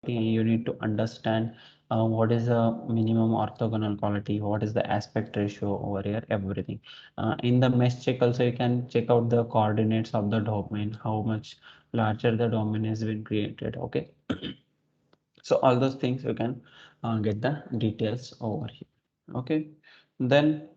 quality, you need to understand what is the minimum orthogonal quality, what is the aspect ratio over here, everything. In the mesh check also, you can check out the coordinates of the domain, how much larger the domain has been created. Okay. So all those things you can get the details over here. Okay. Then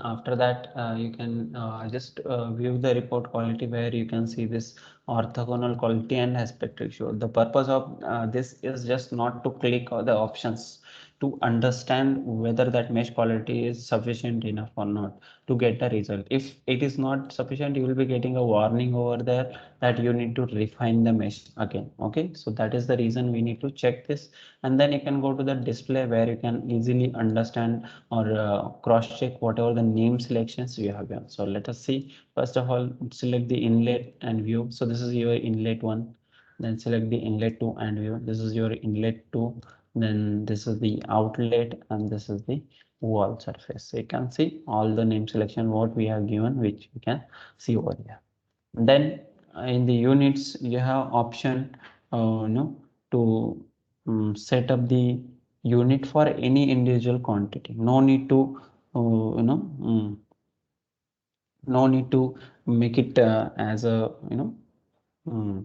after that, you can just view the report quality, where you can see this orthogonal quality and aspect ratio. The purpose of this is just not to click all the options, to understand whether that mesh quality is sufficient enough or not to get the result. If it is not sufficient, you will be getting a warning over there that you need to refine the mesh again. Okay, so that is the reason we need to check this. And then you can go to the display, where you can easily understand or cross check whatever the name selections you have done. So let us see. First of all, select the inlet and view. So this is your inlet one. Then select the inlet 2 and view. This is your inlet 2. Then this is the outlet, and this is the wall surface. So you can see all the name selection what we have given, which you can see over here. Then in the units, you have option to set up the unit for any individual quantity. No need to no need to make it as a mm,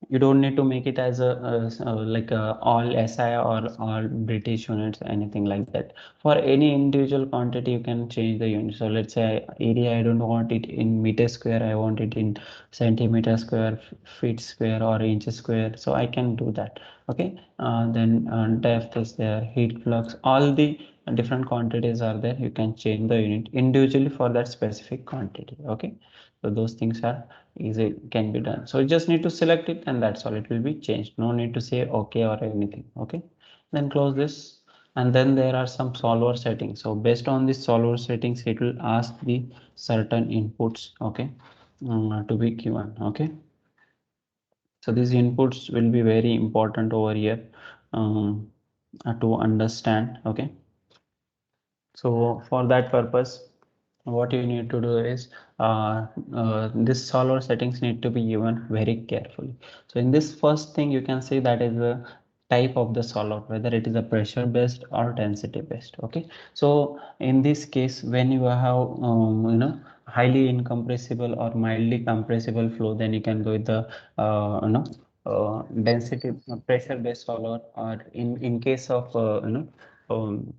you don't need to make it as like all SI or all British units, anything like that. For any individual quantity, you can change the unit. So let's say area, I don't want it in meter square, I want it in centimeter square, feet square, or inches square. So I can do that. Okay. Then depth is there, heat flux, all the different quantities are there. You can change the unit individually for that specific quantity. Okay. So those things are easy, can be done. So you just need to select it, and that's all, it will be changed. No need to say okay or anything. Okay, then close this. And then there are some solver settings. So based on the solver settings, it will ask the certain inputs. Okay, to be given. Okay, so these inputs will be very important over here um, to understand. Okay, so for that purpose, what you need to do is this solver settings need to be given very carefully. So in this first thing, you can see that is the type of the solver, whether it is a pressure based or density based. Okay, so in this case, when you have highly incompressible or mildly compressible flow, then you can go with the density pressure based solver. Or in case of um,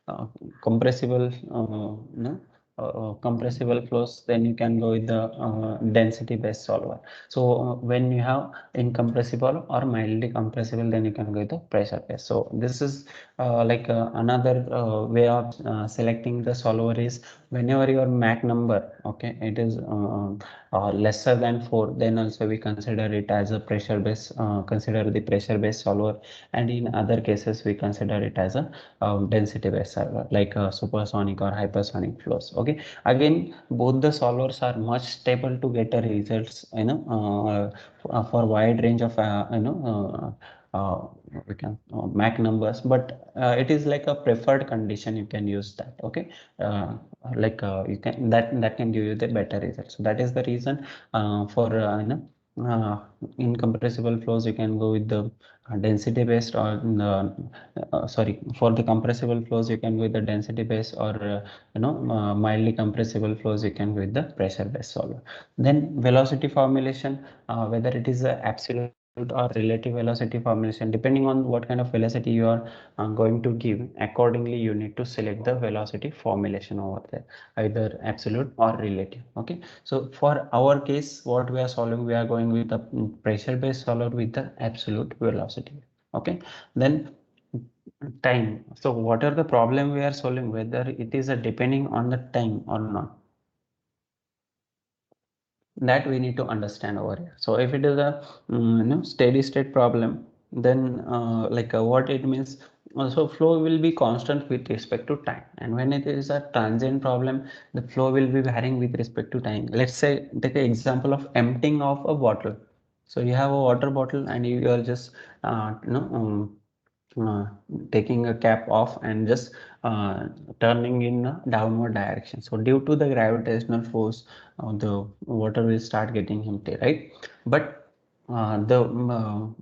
uh, compressible compressible flows, then you can go with the density based solver. So when you have incompressible or mildly compressible, then you can go with the pressure based. So this is like another way of selecting the solver is, whenever your Mach number, okay, it is lesser than 4, then also we consider it as a pressure based, consider the pressure based solver. And in other cases, we consider it as a density based solver, like supersonic or hypersonic flows. Okay, again, both the solvers are much stable to get the results, for wide range of we can Mach numbers, but it is like a preferred condition, you can use that. Okay, uh, like you can, that can give you the better results. So that is the reason for incompressible flows, you can go with the density based, or sorry, for the compressible flows, you can go with the density based, or mildly compressible flows, you can go with the pressure based solver. Then velocity formulation, whether it is absolute or relative velocity formulation, depending on what kind of velocity you are going to give, accordingly you need to select the velocity formulation over there, either absolute or relative. Okay, so for our case, what we are solving, we are going with the pressure based solver with the absolute velocity. Okay, then time. So what are the problem we are solving, whether it is a depending on the time or not, that we need to understand over here. So if it is a steady state problem, then like what it means, also flow will be constant with respect to time. And when it is a transient problem, the flow will be varying with respect to time. Let's say, take an example of emptying of a bottle. So you have a water bottle, and you are just uh, you know um, uh, taking a cap off and just uh, turning in a downward direction. So due to the gravitational force, the water will start getting empty, right? But the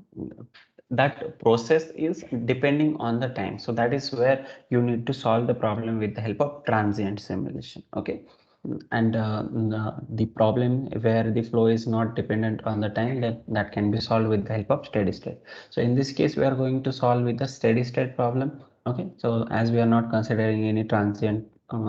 that process is depending on the time. So that is where you need to solve the problem with the help of transient simulation. Okay. And the problem where the flow is not dependent on the time, that can be solved with the help of steady state. So in this case, we are going to solve with the steady state problem. Okay, so as we are not considering any transient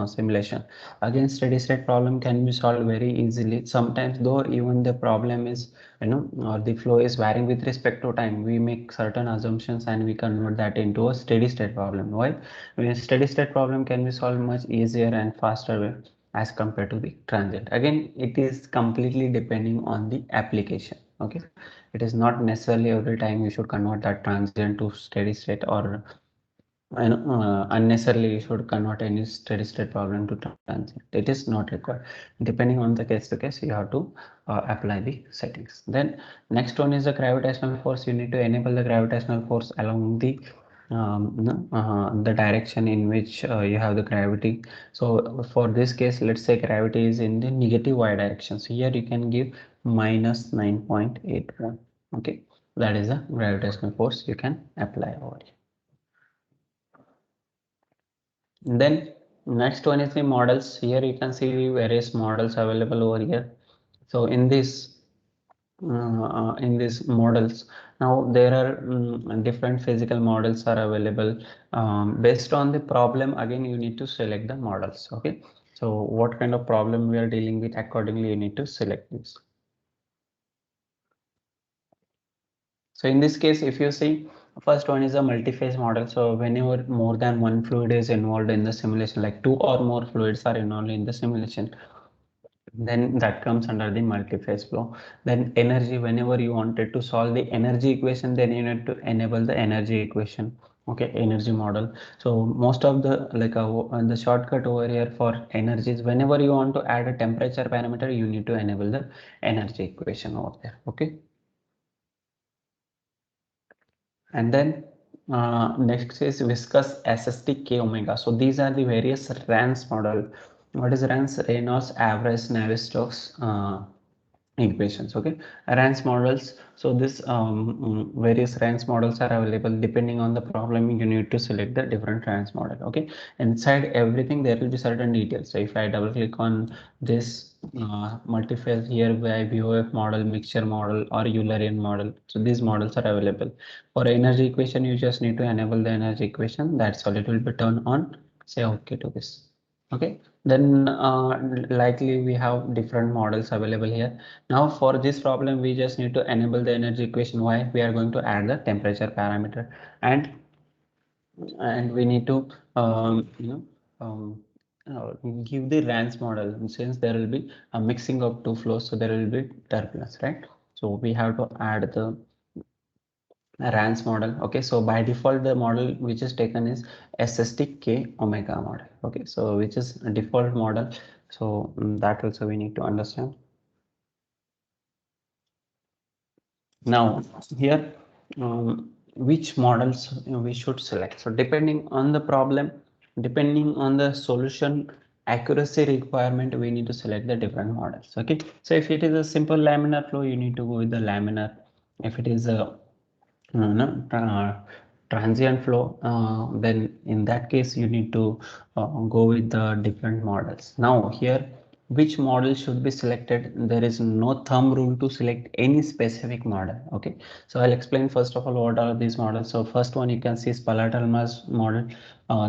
simulation, again steady state problem can be solved very easily. Sometimes though even the problem is, or the flow is varying with respect to time, we make certain assumptions and we convert that into a steady state problem. Why? When a steady state problem can be solved much easier and faster way as compared to the transient. Again, it is completely depending on the application. Okay, it is not necessarily every time you should convert that transient to steady state, or unnecessarily you should convert any steady state problem to transient. It is not required. Depending on the case to case, you have to apply the settings. Then next one is the gravitational force. You need to enable the gravitational force along the the direction in which you have the gravity. So for this case, let's say gravity is in the negative y direction. So here you can give minus 9.81. Okay, that is the gravitational force you can apply over here. Then next one is the models. Here you can see the various models available over here. So in these models, now there are different physical models are available. Based on the problem, again you need to select the models. Okay, so what kind of problem we are dealing with, accordingly you need to select this. So in this case, if you see, first one is a multi-phase model. So whenever more than one fluid is involved in the simulation, like two or more fluids are involved in the simulation, then that comes under the multi-phase flow. Then energy, whenever you wanted to solve the energy equation, then you need to enable the energy equation. Okay, energy model. So most of the the shortcut over here for energy is, whenever you want to add a temperature parameter, you need to enable the energy equation over there. Okay. And then next is viscous SST K omega. So these are the various RANS model. What is RANS? Reynolds average Navier-Stokes equations. Okay, RANS models. So this various RANS models are available. Depending on the problem, you need to select the different RANS model. Okay, inside everything there will be certain details. So if I double click on this multi-phase, here by VOF model, mixture model, or Eulerian model, so these models are available. For energy equation, you just need to enable the energy equation. That's all. It will be turned on. Say okay to this. Okay, then likely we have different models available here. Now for this problem, we just need to enable the energy equation. Why? We are going to add the temperature parameter, and we need to um, give the RANS model, since there will be a mixing of two flows, so there will be turbulence, right? So we have to add the RANS model. Okay, so by default the model which is taken is SST K omega model. Okay, so which is a default model. So that also we need to understand. Now here, which models we should select. So depending on the problem, depending on the solution accuracy requirement, we need to select the different models. Okay, so if it is a simple laminar flow, you need to go with the laminar. If it is a no, transient flow, then in that case you need to go with the different models. Now here, which model should be selected? There is no thumb rule to select any specific model. Okay, so I'll explain first of all what are these models. So first one you can see is Palat-Almaz model,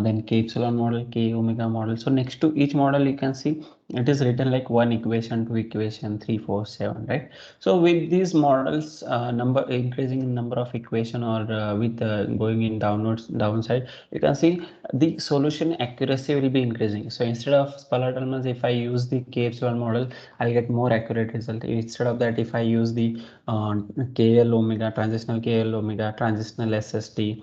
then K epsilon model, K omega model. So next to each model you can see it is written like one equation, two equation, 3, 4, 7, right? So with these models, number increasing in number of equation, or with going in downwards downside, you can see the solution accuracy will be increasing. So instead of Palat-Almaz, if I use the K-epsilon model, I'll get more accurate result. Instead of that, if I use the KL omega, transitional KL omega, transitional SST,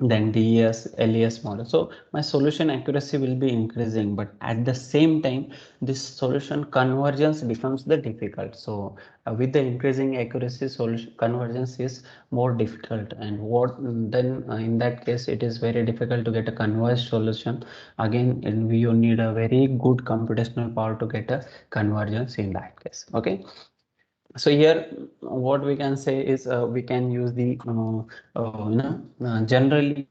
then DES, LES model. So my solution accuracy will be increasing, but at the same time, this solution convergence becomes the difficult. So with the increasing accuracy, solution convergence is more difficult. And what then in that case, it is very difficult to get a converged solution. Again, you need a very good computational power to get a convergence in that case. Okay, so here what we can say is we can use the generally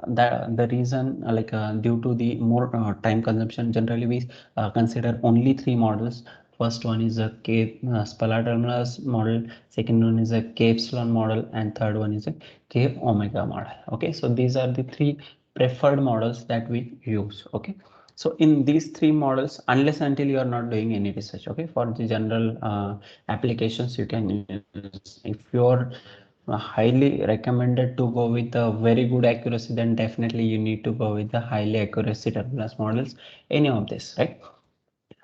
the reason due to the more time consumption, generally we consider only three models. First one is a K Spalaterminus model, second one is a K epsilon model, and third one is a K omega model. Okay, so these are the three preferred models that we use. Okay, so in these three models, unless until you are not doing any research, okay, for the general applications you can use. If you're highly recommended to go with a very good accuracy, then definitely you need to go with the highly accuracy turbulence models, any of this, right?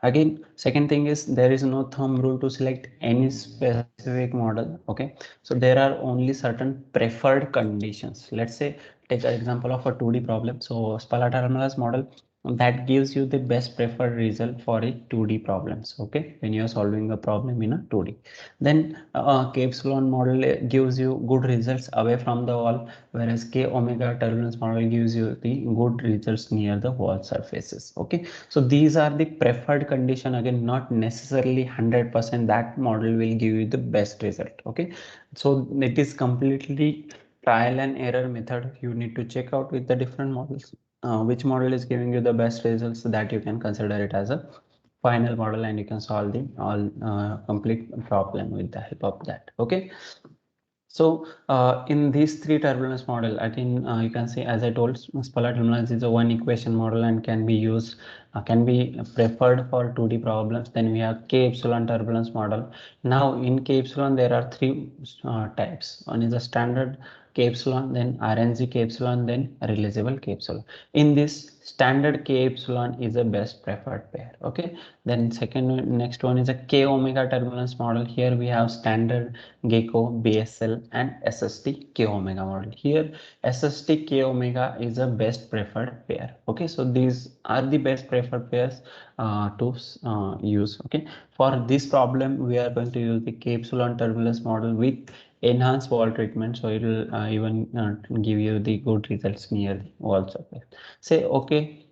Again, second thing is there is no thumb rule to select any specific model. Okay, so there are only certain preferred conditions. Let's say take an example of a 2D problem. So Spalaterminus model that gives you the best preferred result for a 2D problems. Okay, when you are solving a problem in a 2D, then K epsilon model gives you good results away from the wall, whereas K omega turbulence model gives you the good results near the wall surfaces. Okay, so these are the preferred condition. Again, not necessarily 100% that model will give you the best result. Okay, so it is completely trial and error method. You need to check out with the different models which model is giving you the best results, so that you can consider it as a final model and you can solve the all complete problem with the help of that. Okay, so in these three turbulence model, I think you can say, as I told, Spalart turbulence is a one equation model and can be used, can be preferred for 2D problems. Then we have K epsilon turbulence model. Now in K epsilon, there are three types. One is a standard K epsilon, then RNG K epsilon, then releasable K epsilon. In this, standard K epsilon is the best preferred pair. Okay, then next one is a K omega turbulence model. Here we have standard Gecko, BSL, and SST K omega model. Here SST K omega is a best preferred pair. Okay, so these are the best preferred pairs to use. Okay, for this problem we are going to use the K epsilon turbulence model with enhanced wall treatment, so it will even give you the good results near the wall surface. Say okay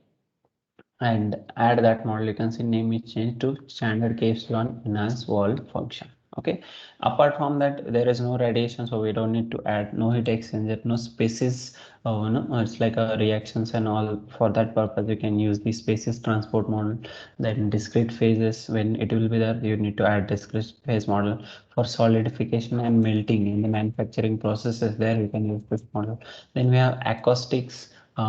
and add that model. You can see name is changed to standard K epsilon enhanced wall function. Okay, apart from that there is no radiation, so we don't need to add no heat exchanger, no species. It's like a reactions and all. For that purpose you can use the species transport model. Then discrete phases, when it will be there, you need to add discrete phase model. For solidification and melting in the manufacturing processes, there you can use this model. Then we have acoustics.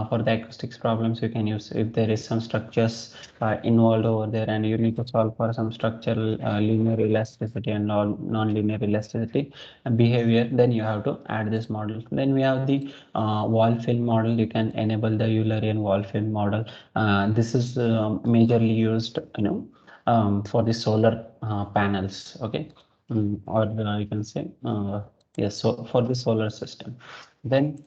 For the acoustics problems you can use, if there is some structures involved over there and you need to solve for some structural linear elasticity and non-linear elasticity behavior, then you have to add this model. Then we have the wall fill model. You can enable the Eulerian wall fill model. This is majorly used for the solar panels. Okay, or you can say yes, so for the solar system. Then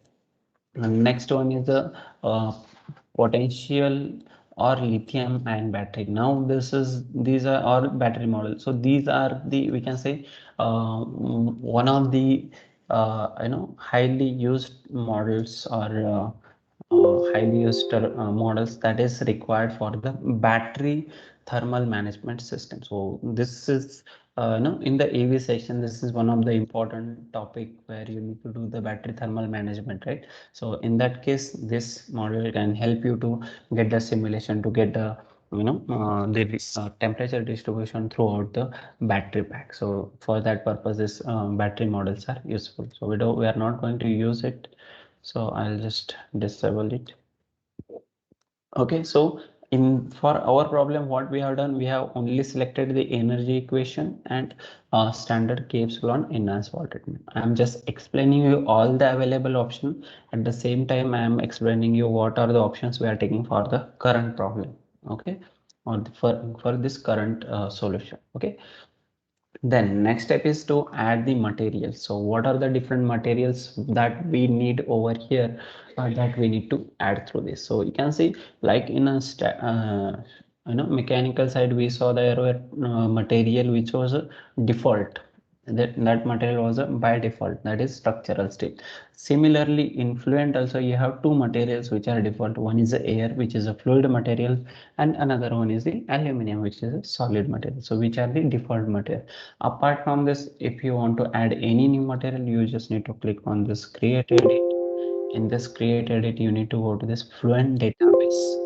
and next one is the uh, potential or lithium ion battery. Now these are our battery models. So these are the, we can say, one of the highly used models, or highly used models that is required for the battery thermal management system. So this is in the AV section, this is one of the important topic where you need to do the battery thermal management, right? So in that case, this model can help you to get the simulation, to get the temperature distribution throughout the battery pack. So for that purpose, this battery models are useful. So we are not going to use it. So I'll just disable it. Okay, so in for our problem, what we have done, we have only selected the energy equation and standard K epsilon enhanced wall treatment. I am just explaining you all the available options. At the same time, I am explaining you what are the options we are taking for the current problem. Okay, or for this current solution. Okay, Then next step is to add the materials. So what are the different materials that we need over here, that we need to add through this? So you can see, like in a mechanical side, we saw there were material which was a default. That material was a by default, that is structural steel. Similarly, in fluent also you have two materials which are default. One is the air, which is a fluid material, and another one is the aluminum, which is a solid material. So which are the default material. Apart from this, if you want to add any new material, you just need to click on this create edit. In this create edit, you need to go to this fluent database,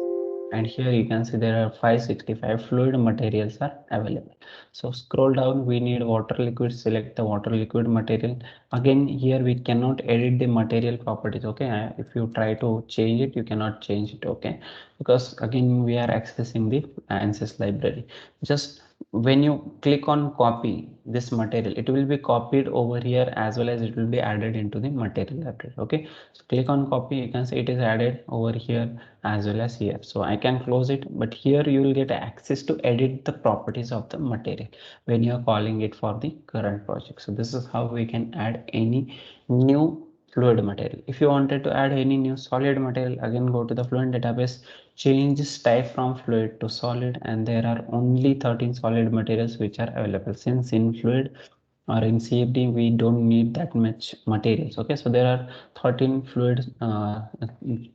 and here you can see there are 565 fluid materials are available. So scroll down, we need water liquid, select the water liquid material. Again, here we cannot edit the material properties, okay? If you try to change it, you cannot change it, okay? Because again, we are accessing the Ansys library. Just when you click on copy this material, it will be copied over here, as well as it will be added into the material library, okay? So click on copy, you can see it is added over here as well as here. So I can close it, but here you will get access to edit the properties of the material when you are calling it for the current project. So this is how we can add any new fluid material. If you wanted to add any new solid material, again go to the fluent database, change this type from fluid to solid, and there are only 13 solid materials which are available. Since in fluid or in CFD we don't need that much materials, okay? So there are 13 fluid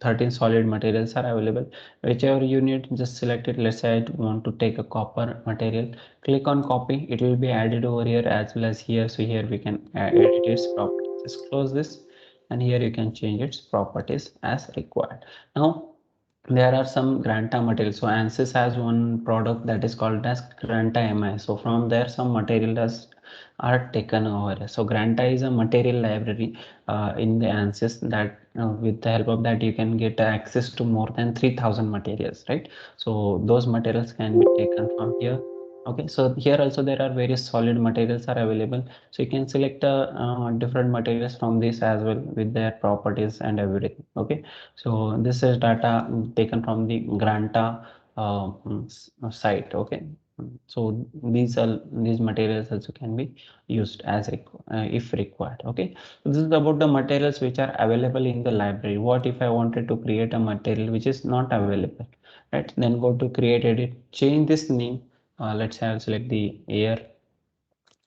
13 solid materials are available. Whichever you need, just select it. Let's say I want to take a copper material, click on copy, it will be added over here as well as here. So here we can edit its properties. Just close this, and here you can change its properties as required. Now there are some Granta materials. So Ansys has one product that is called as Granta MI. So from there some materials are taken over. So Granta is a material library in the Ansys that with the help of that you can get access to more than 3000 materials, right? So those materials can be taken from here. Okay, so here also there are various solid materials are available. So you can select different materials from this as well with their properties and everything. Okay, so this is data taken from the Granta site. Okay, so these materials also can be used as if required. Okay, so this is about the materials which are available in the library. What if I wanted to create a material which is not available? Right, then go to create edit, change this name. Let's have select the air,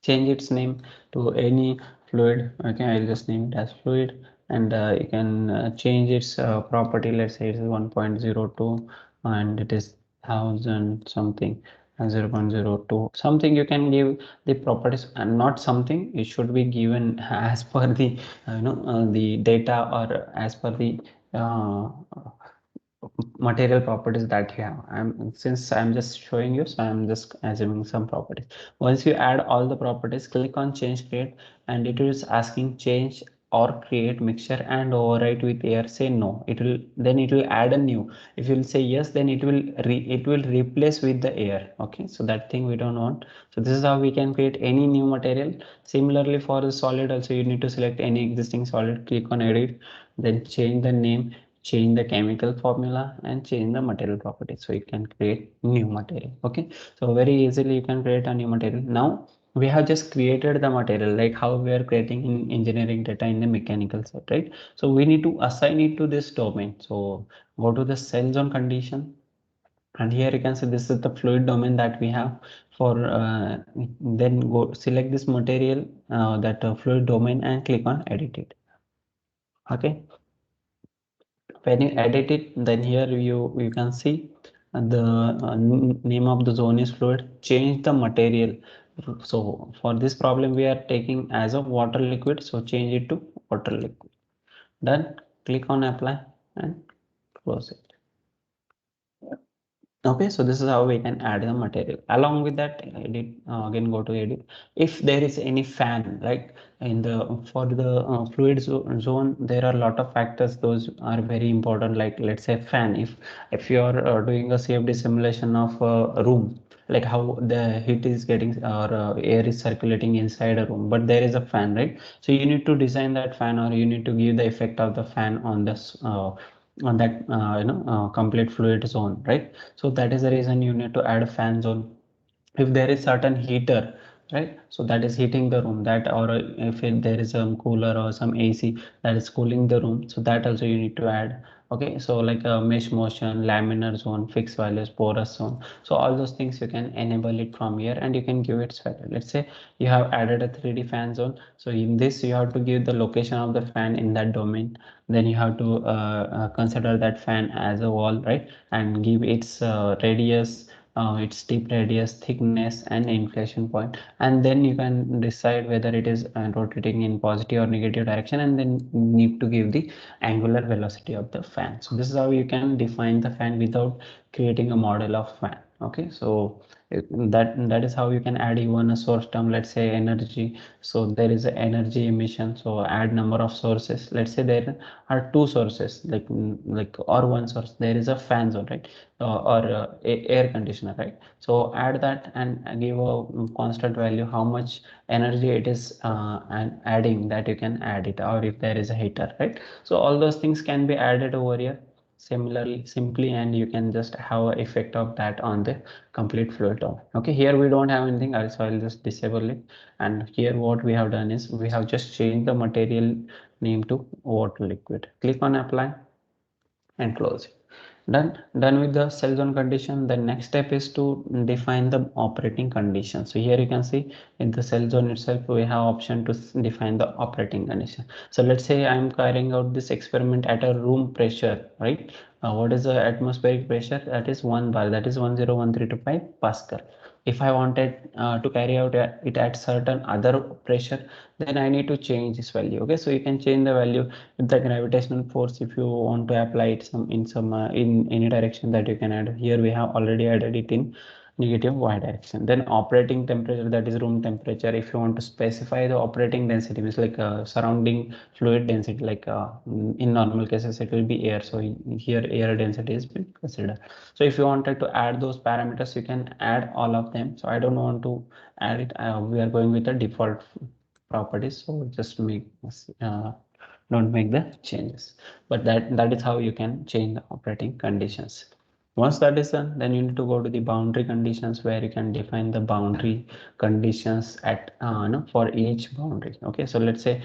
change its name to any fluid. Okay, I'll just name it as fluid, and you can change its property. Let's say it is 1.02 and it is 1000 something, 0.02 something. You can give the properties, and not something, it should be given as per the the data, or as per the uh, material properties that you have. Since I'm just showing you, so I'm just assuming some properties. Once you add all the properties, click on change create, and it is asking change or create mixture and overwrite with air. Say no, it will, then it will add a new. If you'll say yes, then it will replace with the air. Okay, so that thing we don't want. So this is how we can create any new material. Similarly for the solid also, you need to select any existing solid, click on edit, then change the name, change the chemical formula, and change the material properties, so you can create new material. Okay, so very easily you can create a new material. Now we have just created the material, like how we are creating in engineering data in the mechanical side, right? So we need to assign it to this domain. So go to the cell zone condition, and here you can see this is the fluid domain that we have for then go select this material, that fluid domain, and click on edit it. Okay, when you edit it, then here you can see the name of the zone is fluid. Change the material. So for this problem we are taking as a water liquid, so change it to water liquid. Then click on apply and close it. Okay, so this is how we can add the material. Along with that, edit, again go to edit. If there is any fan, like in the for the fluid zone, there are a lot of factors. Those are very important. Like let's say fan. If you are doing a CFD simulation of a room, like how the heat is getting, or air is circulating inside a room, but there is a fan, right? So you need to design that fan, or you need to give the effect of the fan on this on that complete fluid zone, right? So that is the reason you need to add a fan zone. If there is certain heater, right? So that is heating the room, that, or if there is some cooler or some AC that is cooling the room, so that also you need to add. Okay, so like a mesh motion, laminar zone, fixed values, porous zone, so all those things you can enable it from here and you can give its value. Let's say you have added a 3D fan zone, so in this you have to give the location of the fan in that domain. Then you have to consider that fan as a wall, right, and give its radius, its tip radius, thickness and inflation point, and then you can decide whether it is rotating in positive or negative direction, and then need to give the angular velocity of the fan. So this is how you can define the fan without creating a model of fan. Okay, so that is how you can add even a source term. Let's say energy, so there is a energy emission, so add number of sources. Let's say there are two sources, like or one source, there is a fan zone, right, or air conditioner, right? So add that and give a constant value how much energy it is and adding, that you can add it, or if there is a heater, right? So all those things can be added over here similarly, simply, and you can just have a effect of that on the complete fluid dome. Okay, here we don't have anything else, so I'll just disable it. And here what we have done is we have just changed the material name to water liquid. Click on apply and close it. Done with the cell zone condition. The next step is to define the operating condition. So here you can see in the cell zone itself we have option to define the operating condition. So let's say I'm carrying out this experiment at a room pressure, right? What is the atmospheric pressure? That is 1 bar, that is 101,325 Pascal. If I wanted to carry out it at certain other pressure, then I need to change this value. Okay, so you can change the value with the gravitational force. If you want to apply it some in any direction, that you can add. Here we have already added it in negative y direction. Then operating temperature, that is room temperature. If you want to specify the operating density, means like surrounding fluid density, like in normal cases it will be air, so here air density is been considered. So if you wanted to add those parameters, you can add all of them. So I don't want to add it. We are going with the default properties, so just make don't make the changes. But that is how you can change the operating conditions. Once that is done, then you need to go to the boundary conditions, where you can define the boundary conditions at no, for each boundary. Okay, so let's say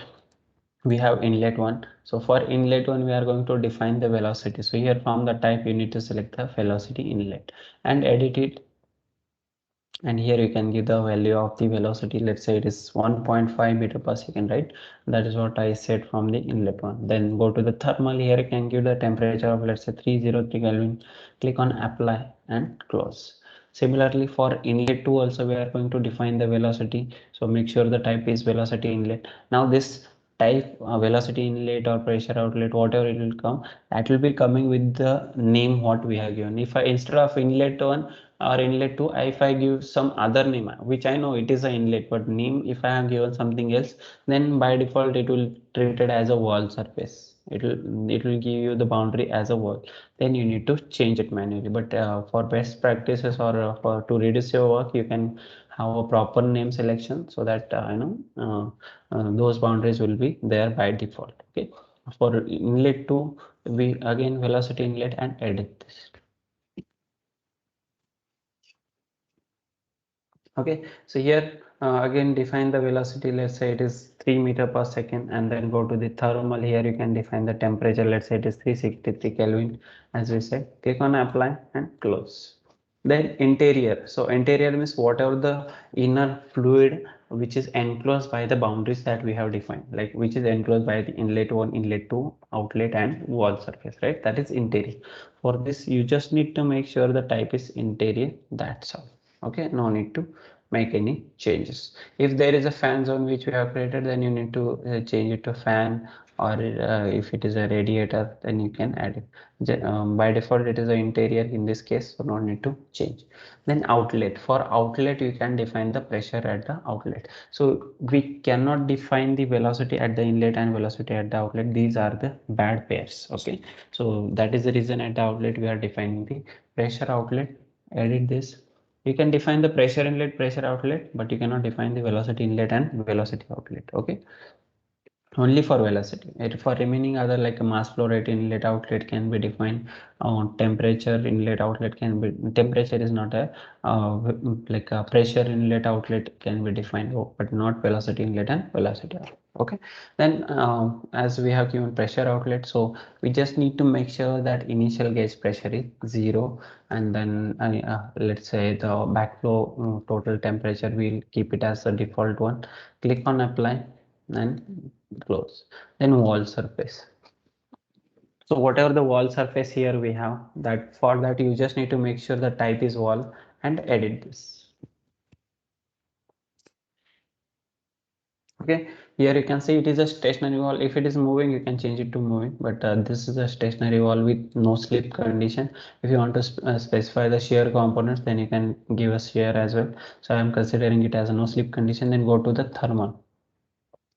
we have inlet one. So for inlet one, we are going to define the velocity. So here from the type, you need to select the velocity inlet and edit it. And here you can give the value of the velocity. Let's say it is 1.5 meter per second, right? That is what I said from the inlet one. Then go to the thermal. Here you can give the temperature of, let's say, 303 Kelvin. Click on apply and close. Similarly for inlet 2 also, we are going to define the velocity. So make sure the type is velocity inlet. Now this type velocity inlet or pressure outlet, whatever it will come, that will be coming with the name what we have given. If I, instead of inlet 1 or inlet 2, if I give some other name, which I know it is an inlet, but name if I have given something else, then by default it will treat it as a wall surface. It will give you the boundary as a wall. Then you need to change it manually. But for best practices, or for to reduce your work, you can have a proper name selection, so that those boundaries will be there by default. Okay, for inlet 2, we again velocity inlet and edit this. Okay, so here again define the velocity. Let's say it is 3 meter per second, and then go to the thermal. Here you can define the temperature. Let's say it is 363 Kelvin, as we said. Click on apply and close. Then interior. So interior means whatever the inner fluid which is enclosed by the boundaries that we have defined, like which is enclosed by the inlet 1, inlet 2, outlet and wall surface, right? That is interior. For this, you just need to make sure the type is interior. That's all. Okay, no need to make any changes. If there is a fan zone which we have created, then you need to change it to fan, or if it is a radiator, then you can add it. By default it is an interior in this case, so no need to change. Then outlet. For outlet, you can define the pressure at the outlet. So we cannot define the velocity at the inlet and velocity at the outlet. These are the bad pairs. Okay, so that is the reason at the outlet we are defining the pressure outlet. Edit this. You can define the pressure inlet, pressure outlet, but you cannot define the velocity inlet and velocity outlet. Okay, only for velocity. For remaining other like a mass flow rate, inlet outlet can be defined. Temperature inlet outlet can be, temperature is not a like a pressure inlet outlet can be defined, but not velocity inlet and velocity outlet. Okay, then as we have given pressure outlet, so we just need to make sure that initial gauge pressure is 0, and then let's say the backflow total temperature, we'll keep it as the default one. Click on apply and close. Then wall surface. So whatever the wall surface here we have, that for that you just need to make sure the type is wall and edit this. Okay, here you can see it is a stationary wall. If it is moving, you can change it to moving, but this is a stationary wall with no slip condition. If you want to specify the shear components, then you can give a shear as well. So I am considering it as a no slip condition. Then go to the thermal.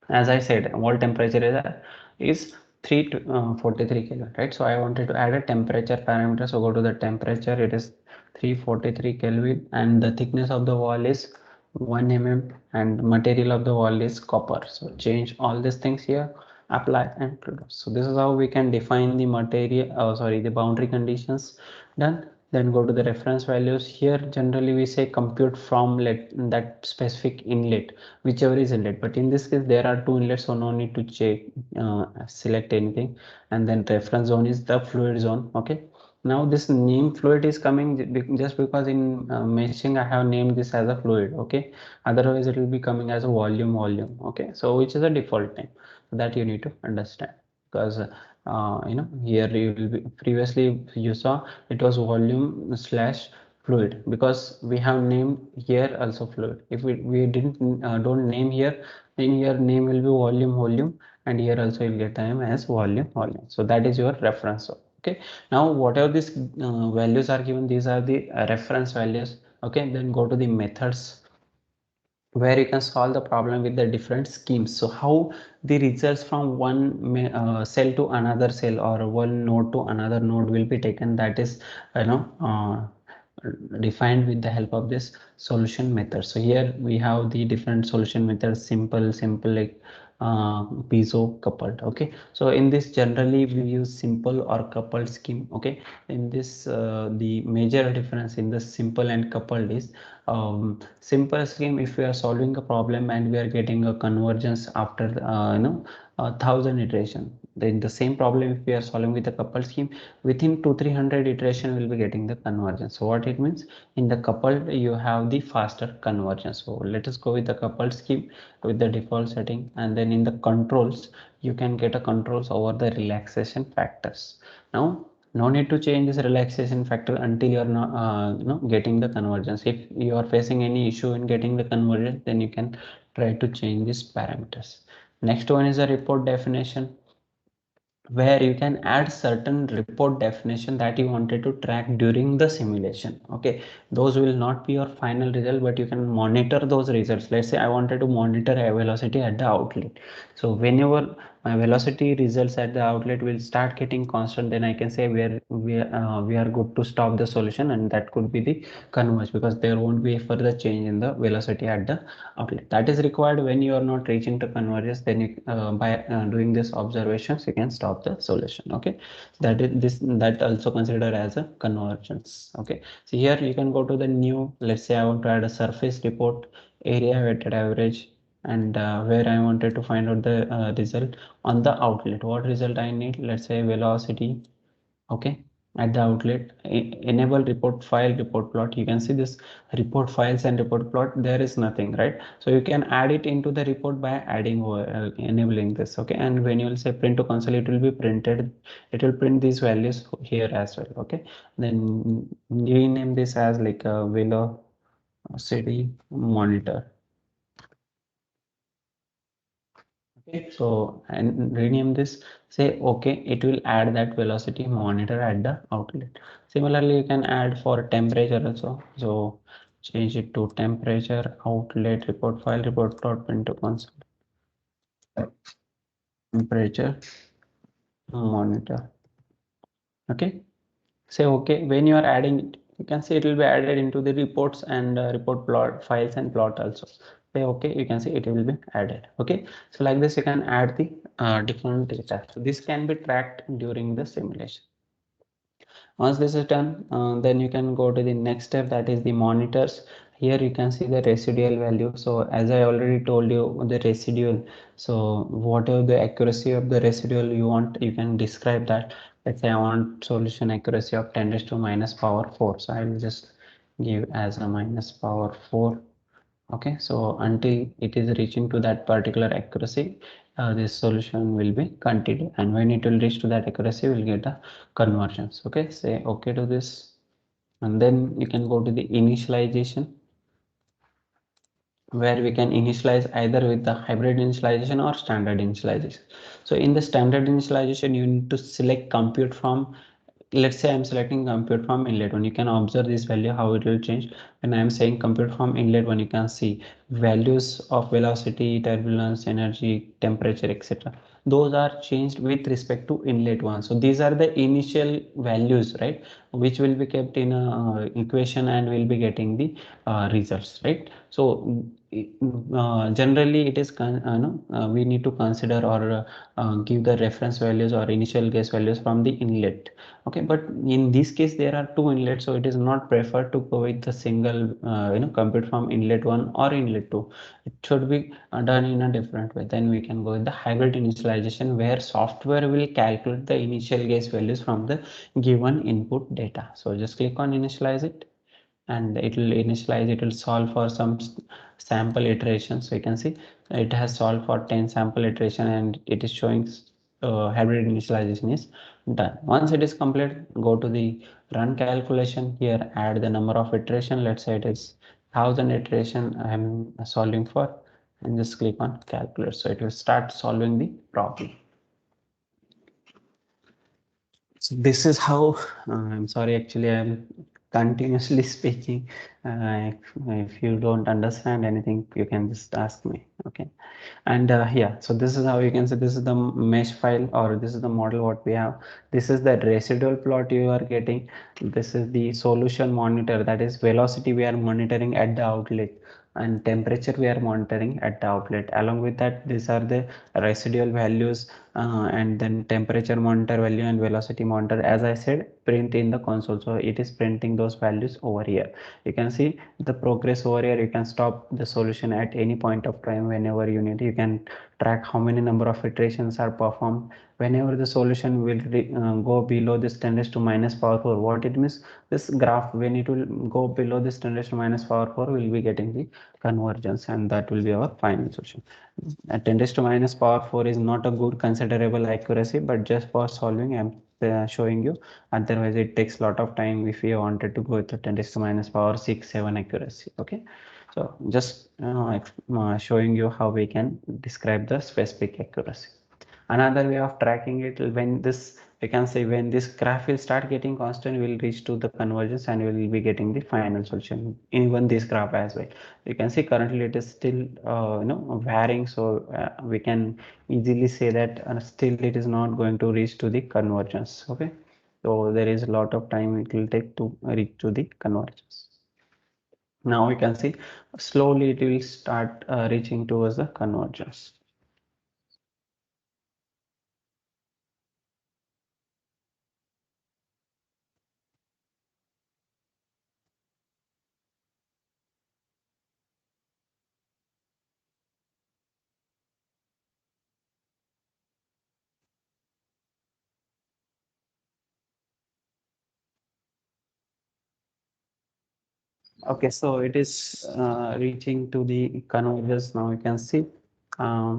As I said, wall temperature is 343 Kelvin, right? So I wanted to add a temperature parameter. So go to the temperature, it is 343 Kelvin, and the thickness of the wall is 1 mm, and material of the wall is copper. So change all these things here, apply and close. So this is how we can define the material, sorry, the boundary conditions. Done. Then go to the reference values. Here generally we say compute from that specific inlet, whichever is inlet, but in this case there are two inlets, so no need to check, select anything. And then reference zone is the fluid zone. Okay, now this name fluid is coming just because in meshing I have named this as a fluid. Okay, otherwise it will be coming as a volume. Okay, so which is a default name, so that you need to understand, because here you will be, previously you saw it was volume slash fluid, because we have named here also fluid. If we didn't don't name here, then your name will be volume, and here also you'll get time as volume. So that is your reference. Okay, now whatever these values are given, these are the reference values. Okay, then go to the methods, where you can solve the problem with the different schemes. So how the results from one cell to another cell, or one node to another node, will be taken, that is defined with the help of this solution method. So here we have the different solution methods: simple, like piezo, coupled. Okay, so in this generally we use simple or coupled scheme. Okay, in this the major difference in the simple and coupled is, simple scheme, if we are solving a problem and we are getting a convergence after 1,000 iteration, then the same problem if we are solving with a coupled scheme, within 200-300 iteration will be getting the convergence. So what it means, in the coupled you have the faster convergence. So let us go with the coupled scheme with the default setting, and then in the controls you can get a controls over the relaxation factors. Now no need to change this relaxation factor until you are not getting the convergence. If you are facing any issue in getting the convergence, then you can try to change these parameters. Next one is a report definition, where you can add certain report definition that you wanted to track during the simulation. Okay, those will not be your final result, but you can monitor those results. Let's say I wanted to monitor a velocity at the outlet. So whenever my velocity results at the outlet will start getting constant, then I can say we are good to stop the solution, and that could be the converge, because there won't be a further change in the velocity at the outlet. That is required when you are not reaching to convergence. Then you, by doing this observations, you can stop the solution. Okay, that is this, that also considered as a convergence. Okay, so here you can go to the new, let's say I want to add a surface report, area weighted average, and where I wanted to find out the result on the outlet. What result I need? Let's say velocity. Okay, at the outlet, enable report file, report plot. You can see this report files and report plot, there is nothing, right? So you can add it into the report by adding enabling this. Okay, and when you will say print to console, it will be printed, it will print these values here as well. Okay, then rename this as like a velocity monitor. Okay, so and rename this, say okay, it will add that velocity monitor at the outlet. Similarly, you can add for temperature also. So change it to temperature outlet report file, report plot, print to console, temperature monitor. Okay, say okay. When you are adding it, you can see it will be added into the reports and report plot files and plot also. say okay, you can see it will be added. Okay, so like this you can add the different data. So this can be tracked during the simulation. Once this is done, then you can go to the next step, that is the monitors. Here you can see the residual value. So as I already told you, the residual, so whatever the accuracy of the residual you want, you can describe that. Let's say I want solution accuracy of 10 raised to minus power 4, so I will just give as a minus power 4. Okay, so until it is reaching to that particular accuracy, this solution will be continued, and when it will reach to that accuracy, we'll get a conversions. Okay, say okay to this, and then you can go to the initialization, where we can initialize either with the hybrid initialization or standard initialization. So in the standard initialization, you need to select compute from, let's say I'm selecting compute from inlet one. You can observe this value how it will change. When I'm saying compute from inlet one, you can see values of velocity, turbulence, energy, temperature, etc. Those are changed with respect to inlet one. So these are the initial values, right, which will be kept in a equation and will be getting the results, right? So generally it is no, we need to consider or give the reference values or initial guess values from the inlet. Okay, but in this case there are two inlets, so it is not preferred to go with the single compute from inlet one or inlet two. It should be done in a different way. Then we can go with the hybrid initialization, where software will calculate the initial guess values from the given input data. So just click on initialize it, and it will initialize, it will solve for some sample iteration. So you can see it has solved for 10 sample iteration, and it is showing hybrid initialization is done. Once it is complete, go to the run calculation. Here add the number of iteration, let's say it is 1000 iteration I am solving for, and just click on calculate. So it will start solving the problem. So this is how, I'm sorry, actually I'm continuously speaking. If you don't understand anything, you can just ask me. Okay. And yeah, so this is how you can say, this is the mesh file, or this is the model what we have. This is the residual plot you are getting. This is the solution monitor, that is velocity we are monitoring at the outlet, and temperature we are monitoring at the outlet. Along with that, these are the residual values, and then temperature monitor value and velocity monitor, as I said, print in the console. So it is printing those values over here. You can see the progress over here. You can stop the solution at any point of time whenever you need. You can track how many number of iterations are performed whenever the solution will go below this 10 raised to minus power 4. What it means, this graph, when it will go below this 10 raised to minus power 4, will be getting the convergence, and that will be our final solution. At 10 raised to minus power 4 is not a good considerable accuracy, but just for solving I'm showing you. Otherwise it takes a lot of time if you wanted to go with the 10 raised to minus power 6 7 accuracy. Okay, so just showing you how we can describe the specific accuracy. Another way of tracking it, when this, we can say, when this graph will start getting constant, we will reach to the convergence and we will be getting the final solution. Even this graph as well, you can see currently it is still varying. So we can easily say that still it is not going to reach to the convergence. Okay, so there is a lot of time it will take to reach to the convergence. Now we can see slowly it will start reaching towards the convergence. Okay, so it is reaching to the convergence. Now you can see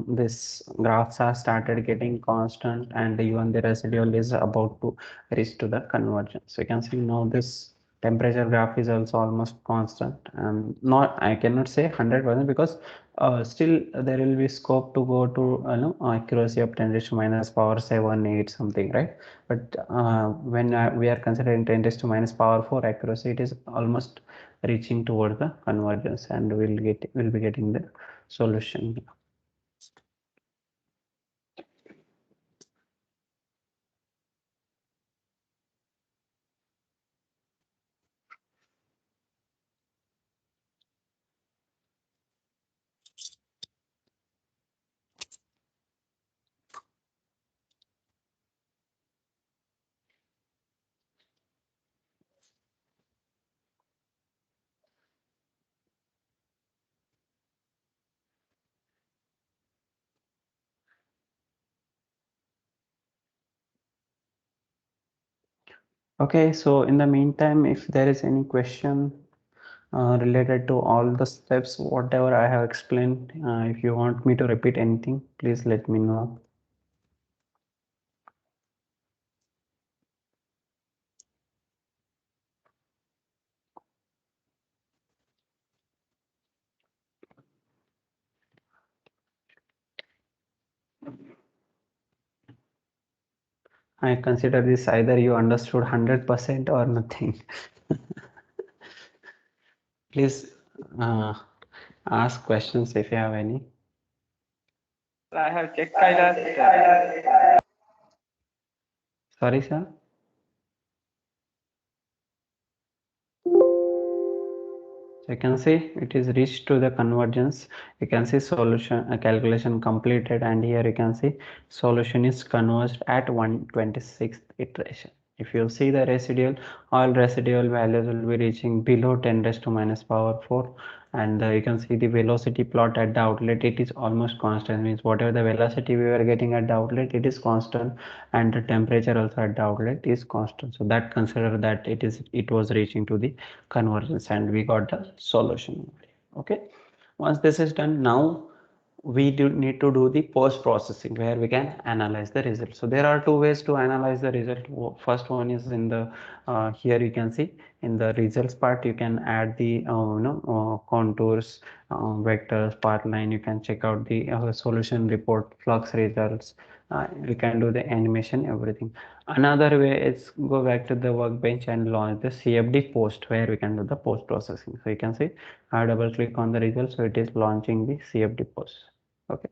this graphs are started getting constant, and even the residual is about to reach to the convergence. So you can see now this temperature graph is also almost constant, and not, I cannot say 100%, because still there will be scope to go to accuracy of 10 raised to minus power 7 8 something, right? But when we are considering 10 raised to minus power 4 accuracy, it is almost reaching towards the convergence, and we'll be getting the solution. Okay, so in the meantime, if there is any question related to all the steps, whatever I have explained, if you want me to repeat anything, please let me know. I consider this either you understood 100% or nothing. Please ask questions if you have any. I have checked Kailash. Sorry, sir. So you can see it is reached to the convergence. You can see solution calculation completed, and here you can see solution is converged at 126th iteration. If you see the residual, all residual values will be reaching below 10 raised to minus power 4, and you can see the velocity plot at the outlet. It is almost constant, means whatever the velocity we were getting at the outlet, it is constant, and the temperature also at the outlet is constant. So that consider that it was reaching to the convergence, and we got the solution. Okay, once this is done, now we do need to do the post processing where we can analyze the result. So there are two ways to analyze the result. First one is in the here you can see in the results part you can add the contours, vectors, path line. You can check out the solution report, flux results. You can do the animation, everything. Another way is go back to the workbench and launch the CFD post where we can do the post processing. So you can see I double click on the result, so it is launching the CFD post. Okay.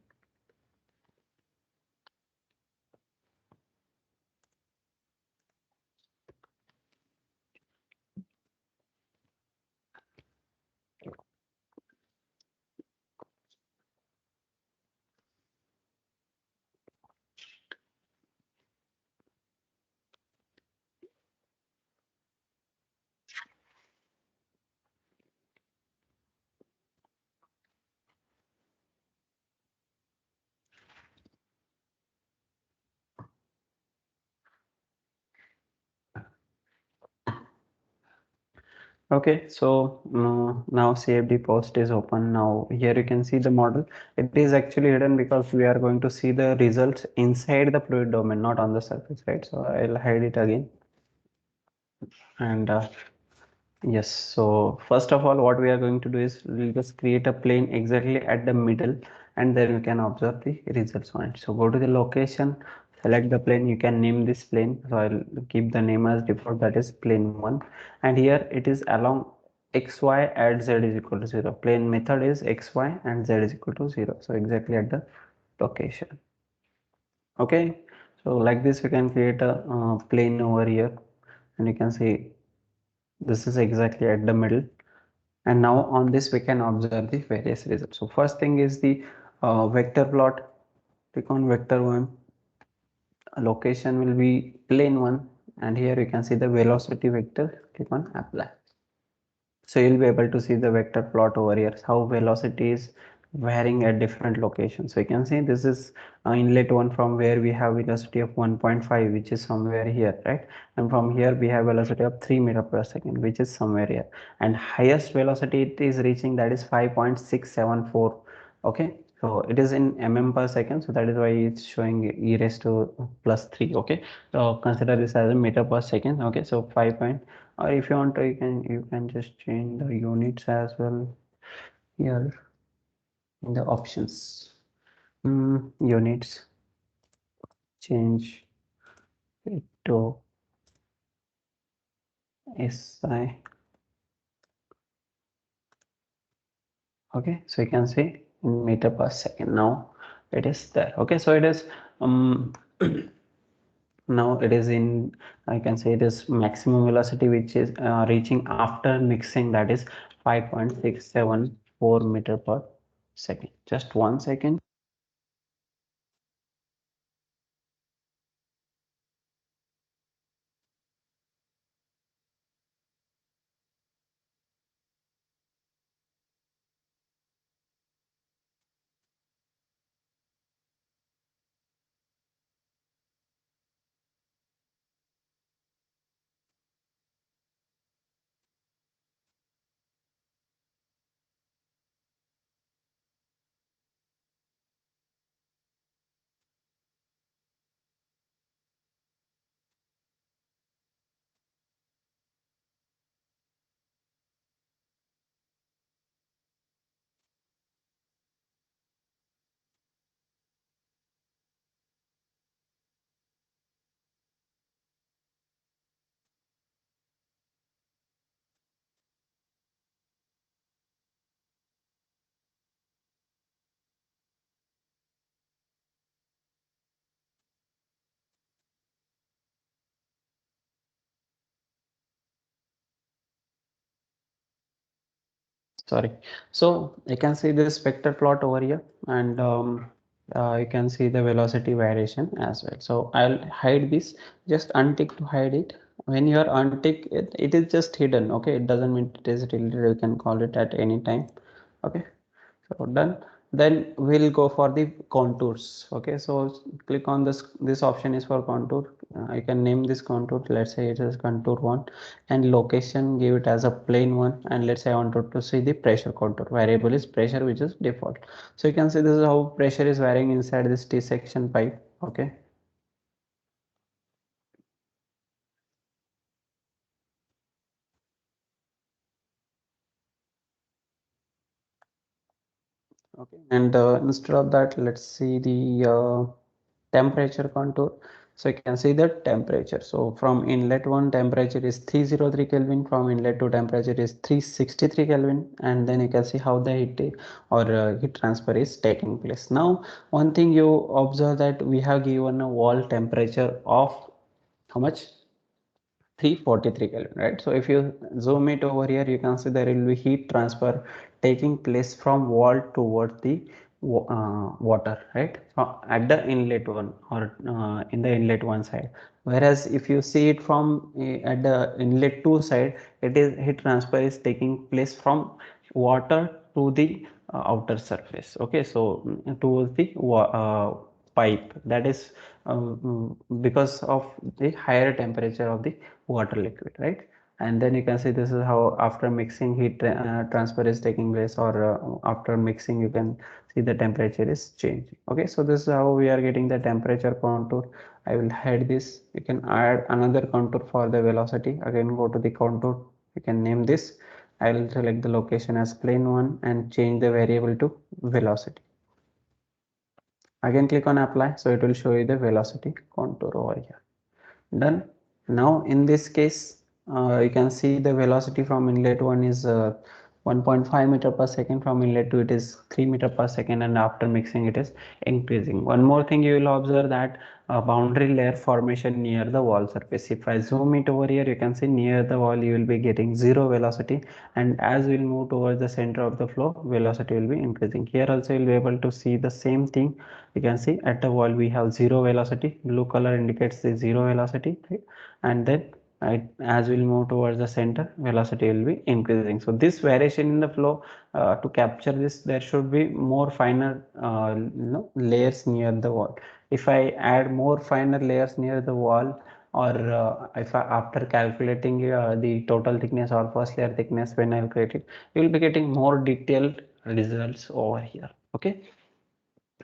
Okay, so now CFD post is open. Now here you can see the model. It is actually hidden because we are going to see the results inside the fluid domain, not on the surface, right? So I'll hide it again. And yes, so first of all, what we are going to do is we'll just create a plane exactly at the middle, and then we can observe the results on it. So go to the location, select the plane. You can name this plane. So I'll keep the name as default, that is plane 1. And here it is along xy at z is equal to 0. Plane method is xy and z is equal to 0. So exactly at the location. Okay. So like this, we can create a plane over here, and you can see this is exactly at the middle. And now on this we can observe the various results. So first thing is the vector plot. Click on vector 1, location will be plane 1, and here you can see the velocity vector. Click on apply. So you'll be able to see the vector plot over here, how velocity is varying at different locations. So you can see this is inlet 1, from where we have velocity of 1.5, which is somewhere here, right? And from here we have velocity of 3 meter per second, which is somewhere here. And highest velocity it is reaching, that is 5.674. Okay, so it is in per second, so that is why it's showing e raised to plus 3. Okay, so consider this as a meter per second. Okay, so 5 point, or if you want to, you can just change the units as well here in the options. Units, change it to SI. Okay, so you can see in meter per second. Now it is there. Okay, so it is um now it is in, I can say it is maximum velocity, which is reaching after mixing, that is 5.674 meter per second. Just 1 second. Sorry. So you can see this vector plot over here, and you can see the velocity variation as well. So I'll hide this, just untick to hide it. When you are untick it, it is just hidden. Okay, it doesn't mean it is deleted. You can call it at any time. Okay, so done. Then we'll go for the contours. Okay, so click on this option is for contour. I can name this contour, let's say it is contour 1, and location give it as a plain one, and let's say I wanted to see the pressure contour. Variable is pressure, which is default. So you can see this is how pressure is varying inside this T section pipe. Okay, okay, and instead of that, let's see the temperature contour. So you can see the temperature. So from inlet 1 temperature is 303 Kelvin, from inlet 2 temperature is 363 Kelvin, and then you can see how the heat transfer is taking place. Now one thing you observe that we have given a wall temperature of how much? 343 Kelvin, right? So if you zoom it over here, you can see there will be heat transfer taking place from wall towards the water, right? At the inlet one, or in the inlet one side. Whereas if you see it from at the inlet two side, it is heat transfer is taking place from water to the outer surface. Okay, so towards the pipe, that is because of the higher temperature of the water liquid, right? And then you can see this is how after mixing heat transfer is taking place, or after mixing you can see the temperature is changing. Okay, so this is how we are getting the temperature contour. I will hide this. You can add another contour for the velocity. Again, go to the contour, you can name this. I will select the location as plain one and change the variable to velocity. Again, click on apply, so it will show you the velocity contour over here. Done. Now in this case, you can see the velocity from inlet 1 is 1.5 meter per second, from inlet 2 it is 3 meter per second, and after mixing it is increasing. One more thing you will observe that boundary layer formation near the wall surface. If I zoom it over here, you can see near the wall you will be getting zero velocity, and as we will move towards the center of the flow, velocity will be increasing. Here also you will be able to see the same thing. You can see at the wall we have zero velocity. Blue color indicates the zero velocity, right? And then as we'll move towards the center, velocity will be increasing. So this variation in the flow, to capture this, there should be more finer layers near the wall. If I add more finer layers near the wall, or if I, after calculating the total thickness or first layer thickness, when I'll create it, you will be getting more detailed results over here. Okay,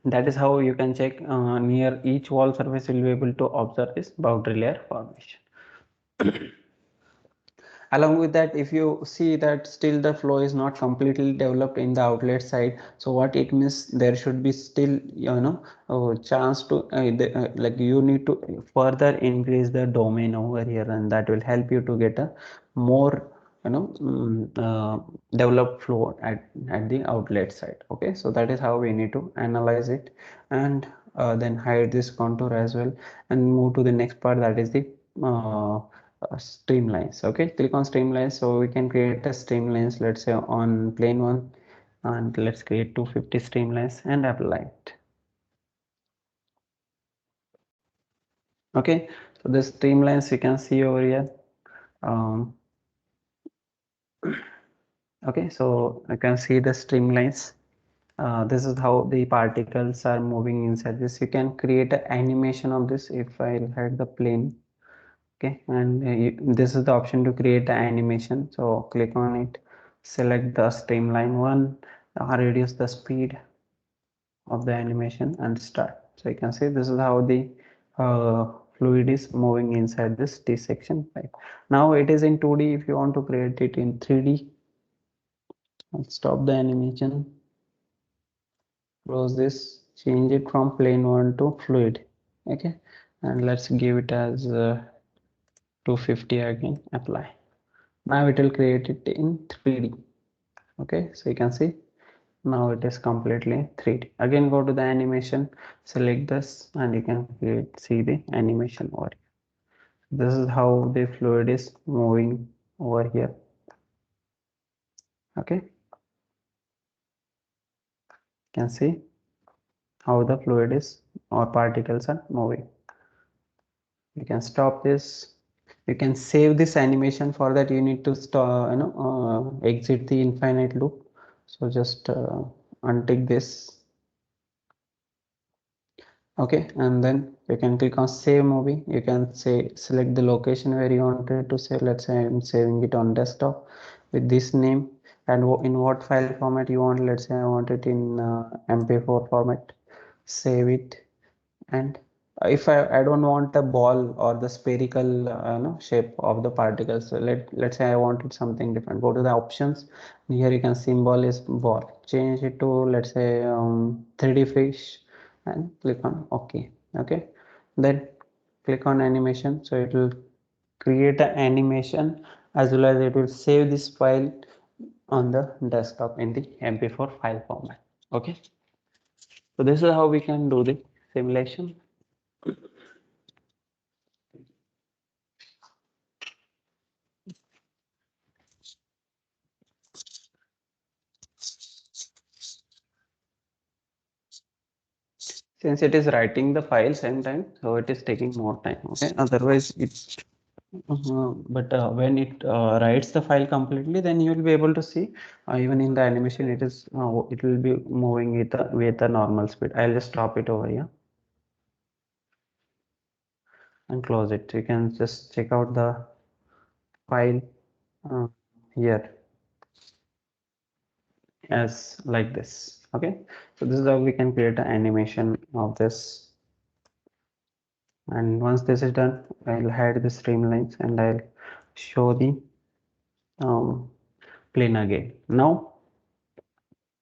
that is how you can check near each wall surface. You will be able to observe this boundary layer formation. Along with that, if you see that still the flow is not completely developed in the outlet side, so what it means, there should be still chance to like you need to further increase the domain over here, and that will help you to get a more developed flow at the outlet side. Okay, so that is how we need to analyze it, and then hide this contour as well, and move to the next part, that is the streamlines. Okay, click on streamlines, so we can create a streamlines, let's say on plane one, and let's create 250 streamlines and apply it. Okay, so the streamlines you can see over here. Okay, so you can see the streamlines. This is how the particles are moving inside this. You can create an animation of this. If I hide the plane, okay, and this is the option to create an animation. So click on it, select the streamline one, reduce the speed of the animation and start. So you can see this is how the fluid is moving inside this T section pipe. Now it is in 2D. If you want to create it in 3D, I'll stop the animation, close this, change it from plane one to fluid. Okay, and let's give it as 250 again, apply. Now it will create it in 3D. Okay, so you can see now it is completely 3D. Again, go to the animation, select this, and you can see the animation over here. This is how the fluid is moving over here. Okay, can see how the fluid is or particles are moving. You can stop this. You can save this animation. For that you need to stop, exit the infinite loop. So just untick this. Okay, and then you can click on save movie. You can say select the location where you wanted to save. Let's say I'm saving it on desktop with this name, and in what file format you want. Let's say I want it in MP4 format. Save it. And if I don't want the ball or the spherical shape of the particles, so let's say I wanted something different. Go to the options. Here you can symbol is ball. Change it to, let's say, 3D fish, and click on OK. Okay, then click on animation. So it will create an animation, as well as it will save this file on the desktop in the MP4 file format. Okay, so this is how we can do the simulation. Since it is writing the file same time, so it is taking more time. Okay, otherwise it but when it writes the file completely, then you will be able to see even in the animation it will be moving with a normal speed. I'll just stop it over here and close it. You can just check out the file uh, here as like this. Okay, so this is how we can create an animation of this. And once this is done, I'll hide the streamlines and I'll show the um, plane again. Now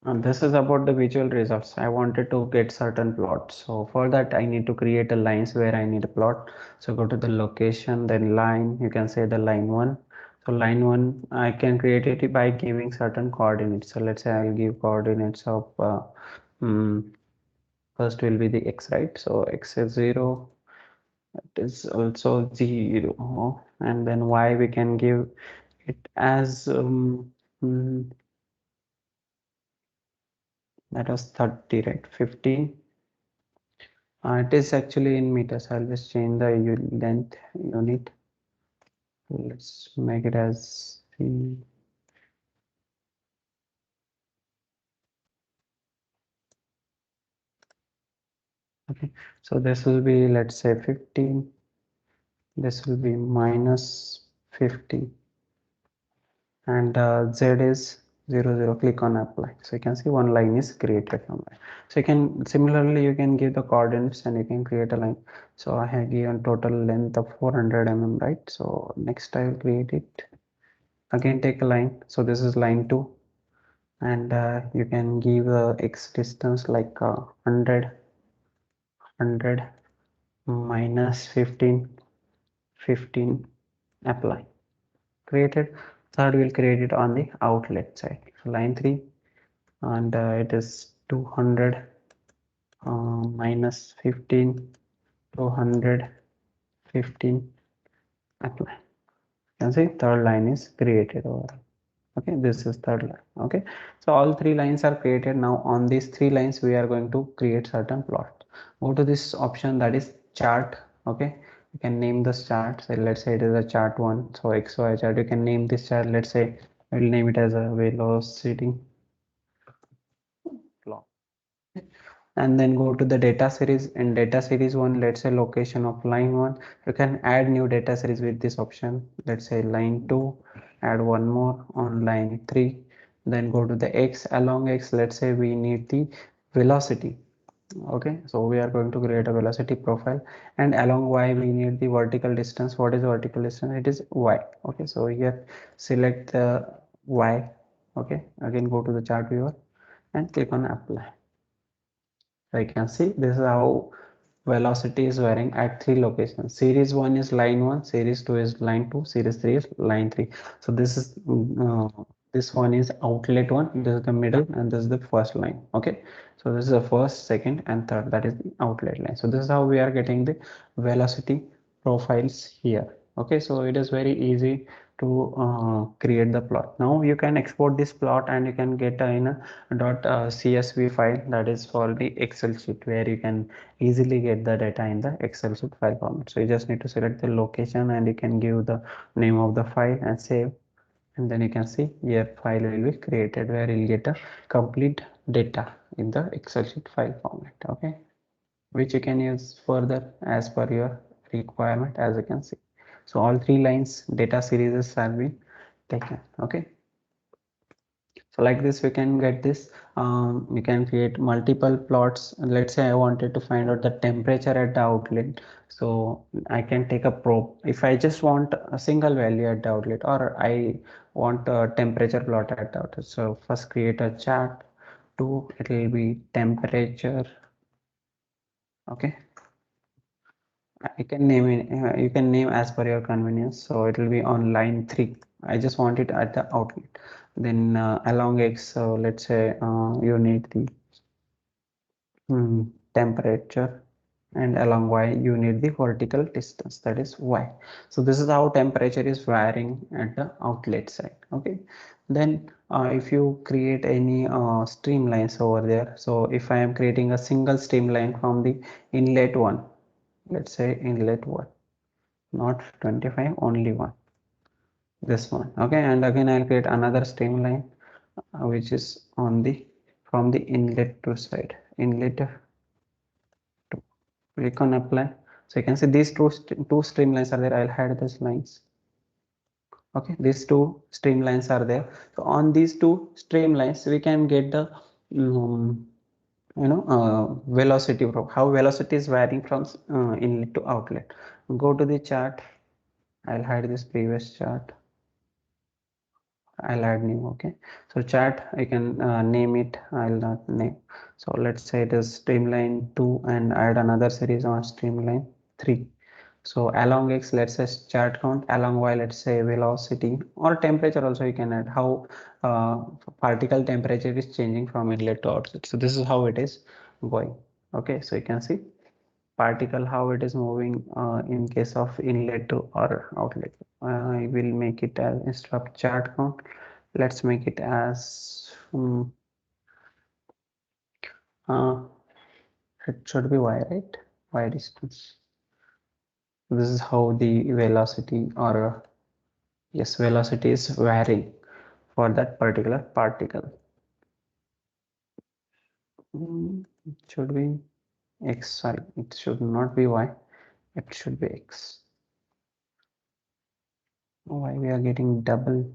this is about the visual results. I wanted to get certain plots, so for that I need to create a lines where I need a plot. So go to the location, then line. You can say the line 1. So line 1 I can create it by giving certain coordinates. So let's say I'll give coordinates of first will be the x, right? So x is 0, it is also 0, and then y we can give it as mm, that was 30, right? 15. It is actually in meters. I'll just change the length unit. Let's make it as okay. So this will be, let's say, 15. This will be minus 50, and z is 0 0. Click on apply. So you can see one line is created from there. So you can similarly you can give the coordinates and you can create a line. So I have given total length of 400 mm, right? So next I will create it. Again take a line. So this is line 2, and you can give x distance like 100 minus 15, 15, apply. Created. Third we'll create it on the outlet side. So line 3, and it is 200 minus 15, 200, 15, apply. You can see third line is created over. Okay, this is third line. Okay, so all three lines are created. Now on these three lines we are going to create certain plot. Go to this option, that is chart. Okay, you can name this chart. So let's say it is a chart 1. So xy chart. You can name this chart, let's say I will name it as a velocity plot. And then go to the data series. In data series 1, let's say location of line 1. You can add new data series with this option. Let's say line 2, add one more on line 3. Then go to the x. Along x, let's say we need the velocity. Okay, so we are going to create a velocity profile, and along y we need the vertical distance. What is the vertical distance? It is y. Okay, so here select the y. Okay, again go to the chart viewer and click on apply. So you can see this is how velocity is varying at three locations. Series 1 is line 1, series 2 is line 2, series 3 is line 3. So this one is outlet 1, this is the middle, and this is the first line. Okay, so this is the first, second, and third, that is the outlet line. So this is how we are getting the velocity profiles here. Okay, so it is very easy to create the plot. Now you can export this plot and you can get in a .csv file, that is for the Excel sheet, where you can easily get the data in the Excel sheet file format. So you just need to select the location and you can give the name of the file and save, and then you can see your file will be created where you'll get a complete data in the Excel sheet file format. Okay, which you can use further as per your requirement, as you can see. So all three lines data series have been taken. Okay, so like this we can get this. We can create multiple plots. Let's say I wanted to find out the temperature at the outlet, so I can take a probe. If I just want a single value at the outlet, or I want a temperature plot at the outlet, so first create a chart. Two, it will be temperature. Okay, you can name it, you can name as per your convenience. So it will be on line 3. I just want it at the outlet. Then along x, so let's say you need the temperature, and along y you need the vertical distance, that is y. So this is how temperature is varying at the outlet side. Okay, then if you create any streamlines over there, so if I am creating a single streamline from the inlet one, let's say inlet one, not 25, only one, this one. Okay, and again I'll create another streamline which is on the from the inlet to side, inlet to, click on apply. So you can see these two streamlines are there. I'll hide these lines. Okay, these two streamlines are there. So on these two streamlines we can get the velocity, how velocity is varying from inlet to outlet. Go to the chart. I'll hide this previous chart. I'll add new. Okay, so chart I can name it. I'll not name. So let's say it is streamline 2 and add another series on streamline 3. So along x, let's say chart count. Along y, let's say velocity, or temperature also you can add, how uh, particle temperature is changing from inlet to outlet. So this is how it is going. Okay, so you can see particle how it is moving in case of inlet to or outlet. I will make it as, instead of chart count, let's make it as uh, it should be y, right? Y distance. This is how the velocity, or yes, velocity is varying for that particular particle. It should be x, sorry, it should not be y, it should be x. Why we are getting double?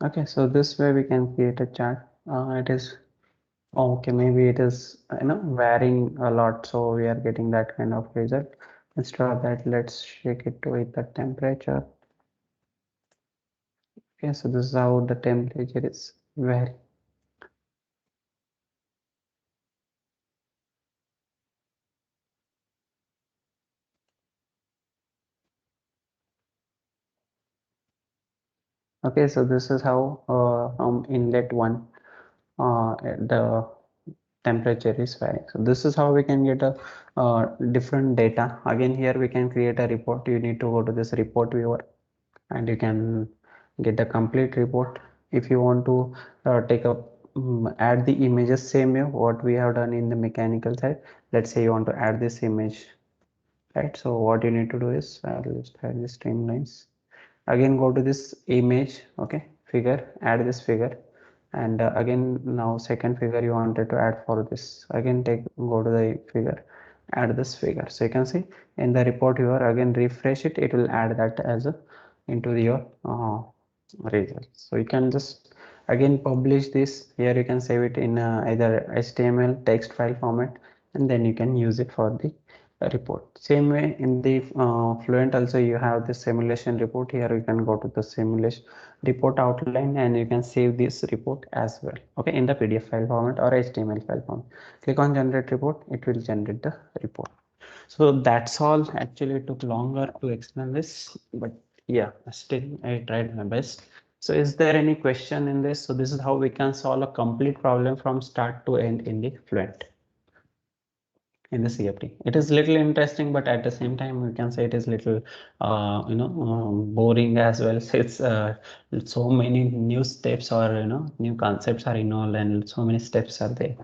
Okay, so this way we can create a chart. It is okay, maybe it is varying a lot, so we are getting that kind of result. Instead of that, let's shake it with the temperature. Okay, so this is how the temperature is varying. Okay, so this is how from inlet one the temperature is varying. So this is how we can get a different data. Again, here we can create a report. You need to go to this report viewer and you can get the complete report. If you want to take a add the images same way what we have done in the mechanical side. Let's say you want to add this image, right? So what you need to do is I'll just add the streamlines. Again, go to this image, okay, figure, add this figure, and again now second figure you wanted to add for this. Again go to the figure, add this figure. So you can see in the report viewer, again refresh it, it will add that as a into your results. So you can just Again publish this. Here you can save it in either HTML text file format, and then you can use it for the report. Same way in the Fluent also you have the simulation report. Here you can go to the simulation report outline, and you can save this report as well, okay, in the PDF file format or HTML file format. Click on generate report, it will generate the report. So that's all. Actually it took longer to explain this, but yeah, still I tried my best. So is there any question in this? So this is how we can solve a complete problem from start to end in the Fluent, in the CFD. It is little interesting, but at the same time we can say it is little boring as well. So many new steps or new concepts are involved, and so many steps are there.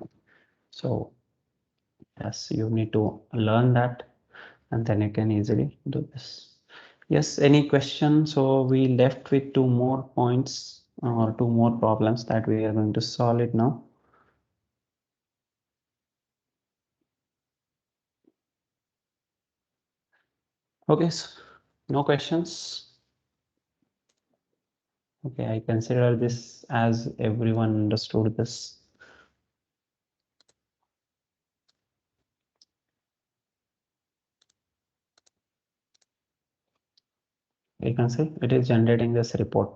So yes, you need to learn that, and then you can easily do this. Yes, any question? So we left with two more points or two more problems that we are going to solve it now. Okay, so no questions. Okay, I consider this as everyone understood this. You can say it is generating this report.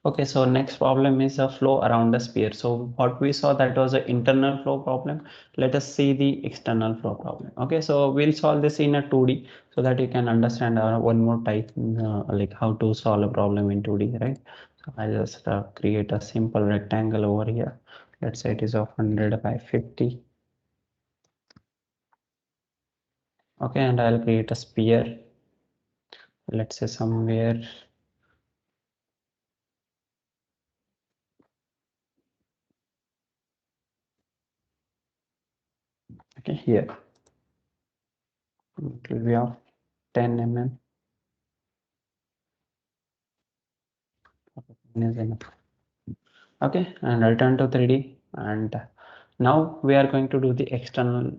Okay, so next problem is a flow around the sphere. So what we saw, that was an internal flow problem. Let us see the external flow problem. Okay, so we'll solve this in a 2D so that you can understand one more type, like how to solve a problem in 2D, right? So I just create a simple rectangle over here. Let's say it is of 100 by 50. Okay, and I'll create a sphere. Let's say somewhere, okay, here. It will be of 10 mm. Is enough. Okay, and I'll turn to 3D, and now we are going to do the external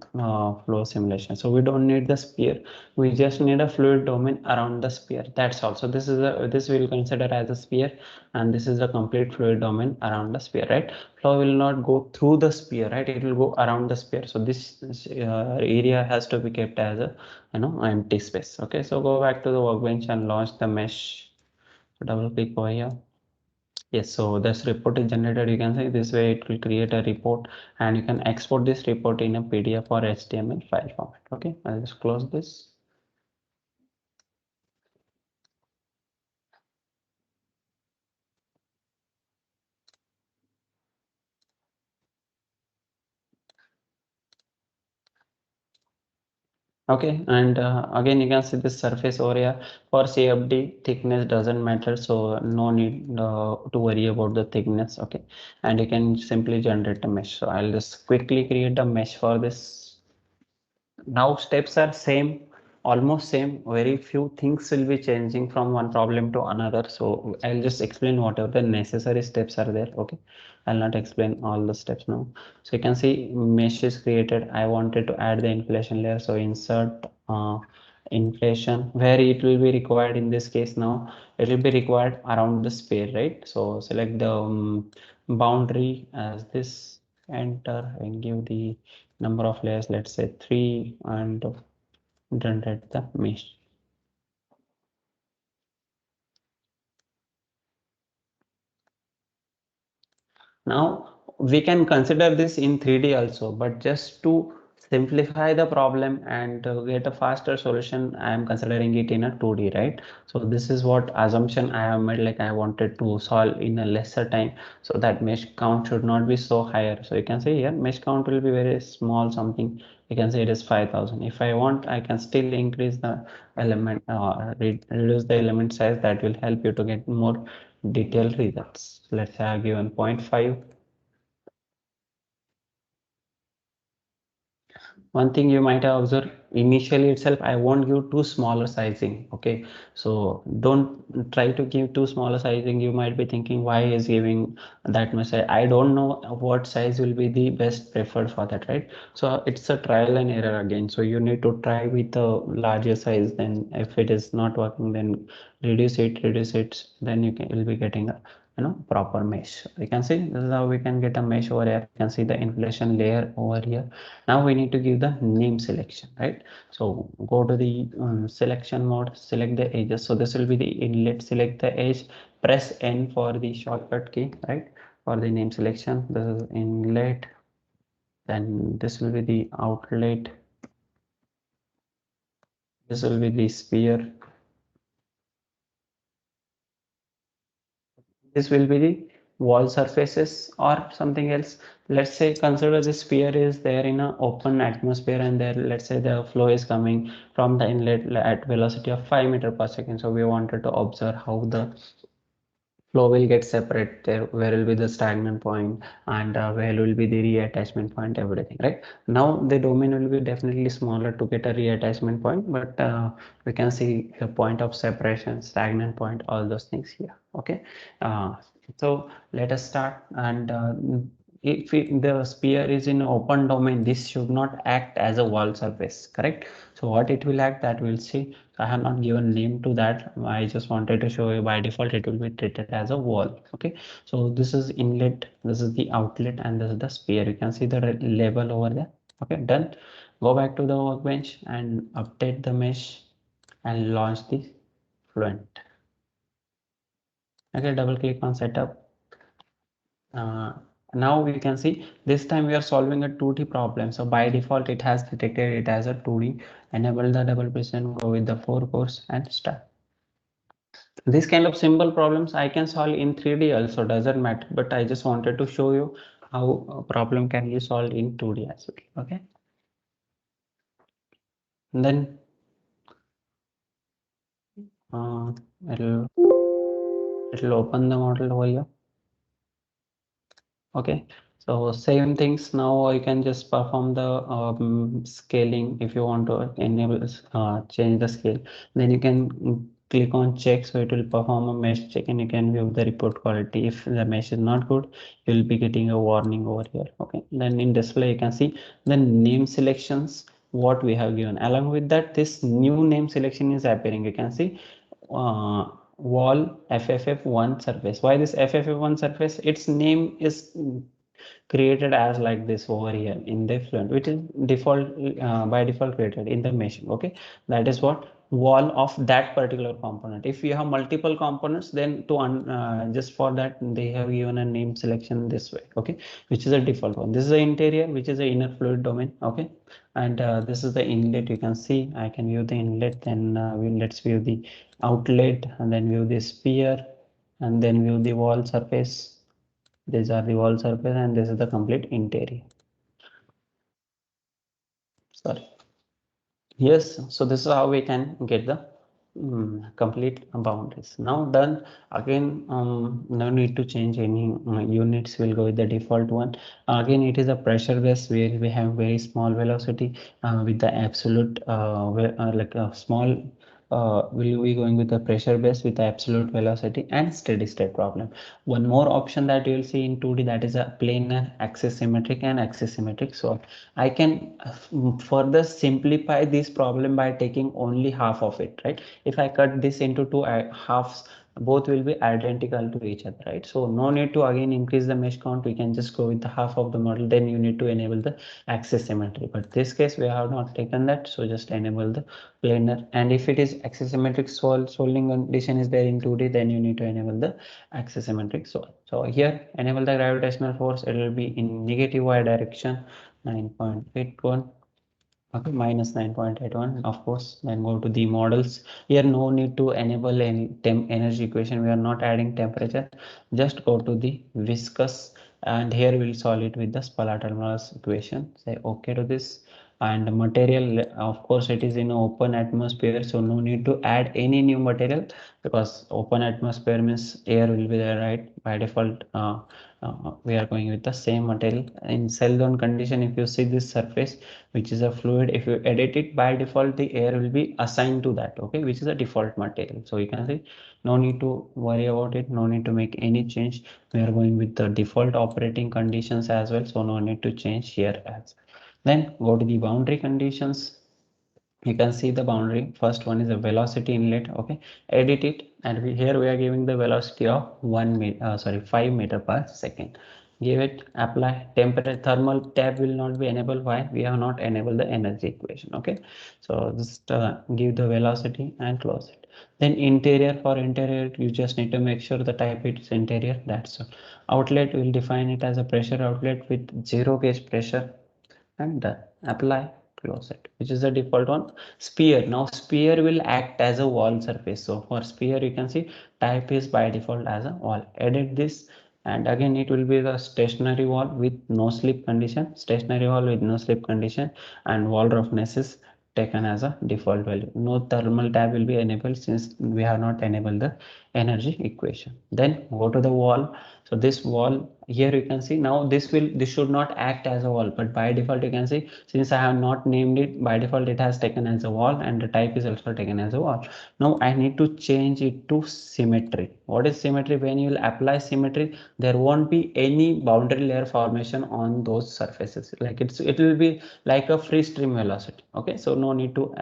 flow simulation. So we don't need the sphere, we just need a fluid domain around the sphere. That's all. So this we'll consider as a sphere, and this is the complete fluid domain around the sphere, right? Flow will not go through the sphere, right? It will go around the sphere. So this area has to be kept as a empty space. Okay, so go back to the workbench and launch the mesh. So double click over here. Yes, so this report is generated. You can say this way it will create a report, and you can export this report in a PDF or HTML file format. Okay, I'll just close this. Okay, and again you can see this surface area for CFD thickness doesn't matter, so no need to worry about the thickness. Okay, and you can simply generate a mesh. So I'll just quickly create a mesh for this. Now steps are same, almost same. Very few things will be changing from one problem to another, so I'll just explain whatever the necessary steps are there. Okay, I'll not explain all the steps now. So you can see mesh is created. I wanted to add the inflation layer, so insert inflation, where it will be required. In this case now it will be required around the sphere, right? So select the boundary as this, enter and give the number of layers, let's say 3, and generate the mesh. Now we can consider this in 3D also, but just to simplify the problem and get a faster solution, I am considering it in a 2D, right? So this is what assumption I have made, like I wanted to solve in a lesser time, so that mesh count should not be so higher. So you can say here mesh count will be very small, something You can see it is 5,000. If I want, I can still increase the element, reduce the element size. That will help you to get more detailed results. Let's say I given 0.5. One thing you might have observed, initially itself I won't give too smaller sizing. Okay, so don't try to give too smaller sizing. You might be thinking, why is giving that much size? I don't know what size will be the best preferred for that, right? So it's a trial and error again, so you need to try with a larger size. Then if it is not working, then reduce it, then you can, will be getting a proper mesh. You can see this is how we can get a mesh over here. You can see the inflation layer over here. Now we need to give the name selection, right? So go to the selection mode, select the edges. So this will be the inlet. Select the edge, press N for the shortcut key, right? For the name selection, this is inlet. Then this will be the outlet. This will be the sphere. This will be the wall surfaces or something else. Let's say consider the sphere is there in an open atmosphere, and there, let's say the flow is coming from the inlet at velocity of 5 meter per second. So we wanted to observe how the flow will get separate there, where will be the stagnant point, and where will be the reattachment point, everything, right? Now the domain will be definitely smaller to get a reattachment point, but we can see the point of separation, stagnant point, all those things here. Okay, uh, so let us start. And if the sphere is in open domain, this should not act as a wall surface, correct? So what it will act, that we'll see. I have not given name to that. I just wanted to show you by default it will be treated as a wall. Okay, so this is inlet, this is the outlet, and this is the sphere. You can see the label over there. Okay, done. Go back to the workbench and update the mesh and launch the Fluent. Okay, double click on setup. Uh, Now we can see this time we are solving a 2D problem. So by default it has detected it as a 2D. Enable the double precision, go with the 4 cores and start. This kind of simple problems I can solve in 3D also, doesn't matter, but I just wanted to show you how a problem can be solved in 2D as well. Okay, and then uh, it'll it'll open the model over here. Okay, so same things. Now you can just perform the scaling. If you want to enable change the scale, then you can click on check, so it will perform a mesh check, and you can view the report quality. If the mesh is not good, you will be getting a warning over here. Okay, then in display you can see the name selections what we have given. Along with that, this new name selection is appearing. You can see uh, wall FFF1 surface. Why this FFF1 surface? Its name is created as like this over here in the Fluent, which is default by default created in the machine. Okay, that is what wall of that particular component. If you have multiple components, then to just for that they have given a name selection this way. Okay, which is a default one. This is the interior, which is the inner fluid domain. Okay, and this is the inlet. You can see I can view the inlet. Then let's view the outlet, and then view the sphere, and then view the wall surface. These are the wall surface, and this is the complete interior. Sorry. Yes, so this is how we can get the complete boundaries. Now done. Again, no need to change any units. Will go with the default one. Again, it is a pressure base where we have very small velocity with the absolute like a small. Will be going with the pressure base with the absolute velocity and steady state problem. One more option that you will see in 2D, that is a planar, axis symmetric, and axis symmetric. So I can further simplify this problem by taking only half of it, right? If I cut this into two halves, both will be identical to each other, right? So no need to again increase the mesh count. We can just go with the half of the model. Then you need to enable the axis symmetry. But this case we have not taken that, so just enable the planar. And if it is axis symmetric solving condition is there in 2D, then you need to enable the axis symmetric solve. So here enable the gravitational force. It will be in negative y direction, 9.81. Okay, minus 9.81, of course. Then go to the models. Here no need to enable any temp energy equation. We are not adding temperature. Just go to the viscous, and here we'll solve it with the Spalater-Mars equation. Say okay to this. And material, of course, it is in open atmosphere, so no need to add any new material, because open atmosphere means air will be there, right? By default, we are going with the same material. In cell zone condition, if you see this surface, which is a fluid, if you edit it, by default the air will be assigned to that, okay, which is a default material. So you can see no need to worry about it, no need to make any change. We are going with the default operating conditions as well, so no need to change here as well. Then go to the boundary conditions. You can see the boundary. First one is a velocity inlet. Okay, edit it, and here we are giving the velocity of 5 meter per second. Give it, apply. Temperature thermal tab will not be enabled. Why? We have not enabled the energy equation. Okay, so just give the velocity and close it. Then interior, for interior you just need to make sure the type it's interior. That's all. Outlet, will define it as a pressure outlet with 0 gauge pressure, and done. Apply, close it, which is the default one. Sphere, now sphere will act as a wall surface. So for sphere, you can see type is by default as a wall. Edit this, and again it will be the stationary wall with no slip condition, stationary wall with no slip condition, and wall roughness is taken as a default value. No thermal tab will be enabled since we have not enabled the energy equation. Then go to the wall. So this wall, here you can see, now this should not act as a wall, but by default you can see, since I have not named it, by default it has taken as a wall, and the type is also taken as a wall. Now I need to change it to symmetry. What is symmetry? When you will apply symmetry, there won't be any boundary layer formation on those surfaces, like it will be like a free stream velocity. Okay, so no need to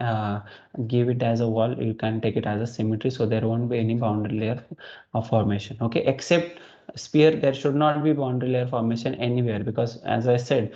give it as a wall, you can take it as a symmetry, so there won't be any boundary layer of formation. Okay, except sphere, there should not be boundary layer formation anywhere, because as I said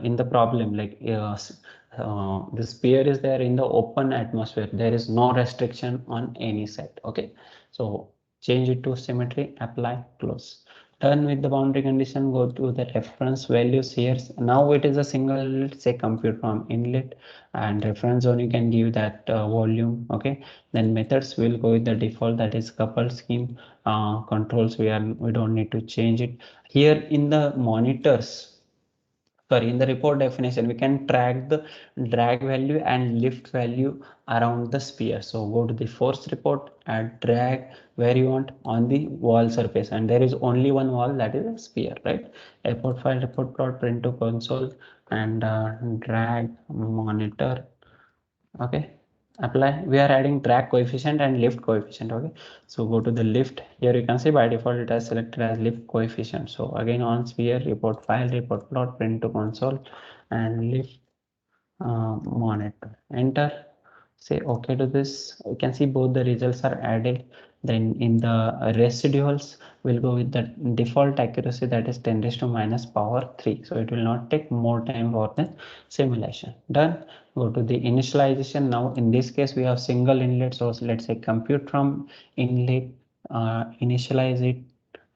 in the problem, like the sphere is there in the open atmosphere, there is no restriction on any side. Okay, so change it to symmetry, apply, close. Done with the boundary condition, go to the reference values here. Now it is a single, let's say compute from inlet, and reference zone you can give that volume. Okay, then methods will go with the default, that is coupled scheme. Controls, we don't need to change it. Here in the monitors, sorry, in the report definition, we can track the drag value and lift value around the sphere. So go to the force report and drag where you want on the wall surface, and there is only one wall, that is a sphere, right? Report file, report plot, print to console, and drag monitor. Okay, apply. We are adding drag coefficient and lift coefficient. Okay, so go to the lift. Here you can see by default it has selected as lift coefficient. So again on sphere, report file, report plot, print to console, and lift monitor. Enter, say okay to this. You can see both the results are added. Then in the residuals, we'll go with the default accuracy, that is 10 raised to minus power 3. So it will not take more time for the simulation. Done. Go to the initialization. Now in this case we have single inlet, so let's say compute from inlet, initialize it,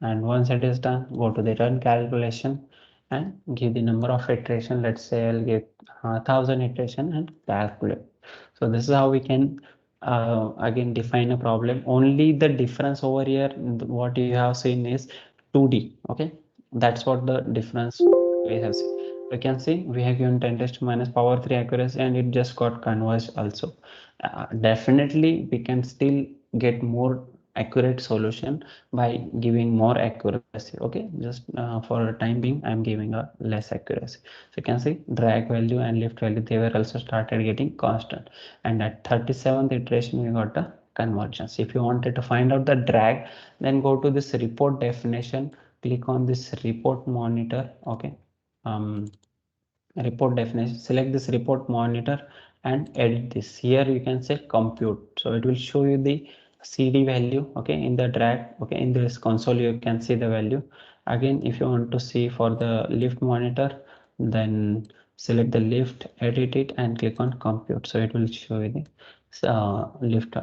and once it is done, go to the run calculation and give the number of iteration. Let's say I'll give 1000 iteration and calculate. So this is how we can again define a problem. Only the difference over here, what you have seen is 2D. Okay, that's what the difference we have seen. You can see we have given 10 raised to minus power 3 accuracy, and it just got converged also. Definitely we can still get more accurate solution by giving more accuracy. Okay, just for time being I'm giving a less accuracy. So you can see drag value and lift value, they were also started getting constant, and at 37th iteration we got the convergence. If you wanted to find out the drag, then go to this report definition, click on this report monitor. Okay, um, report definition, select this report monitor and edit this. Here you can say compute, so it will show you the CD value. Okay, in the drag. Okay, in this console you can see the value. Again, if you want to see for the lift monitor, then select the lift, edit it, and click on compute, so it will show you the lift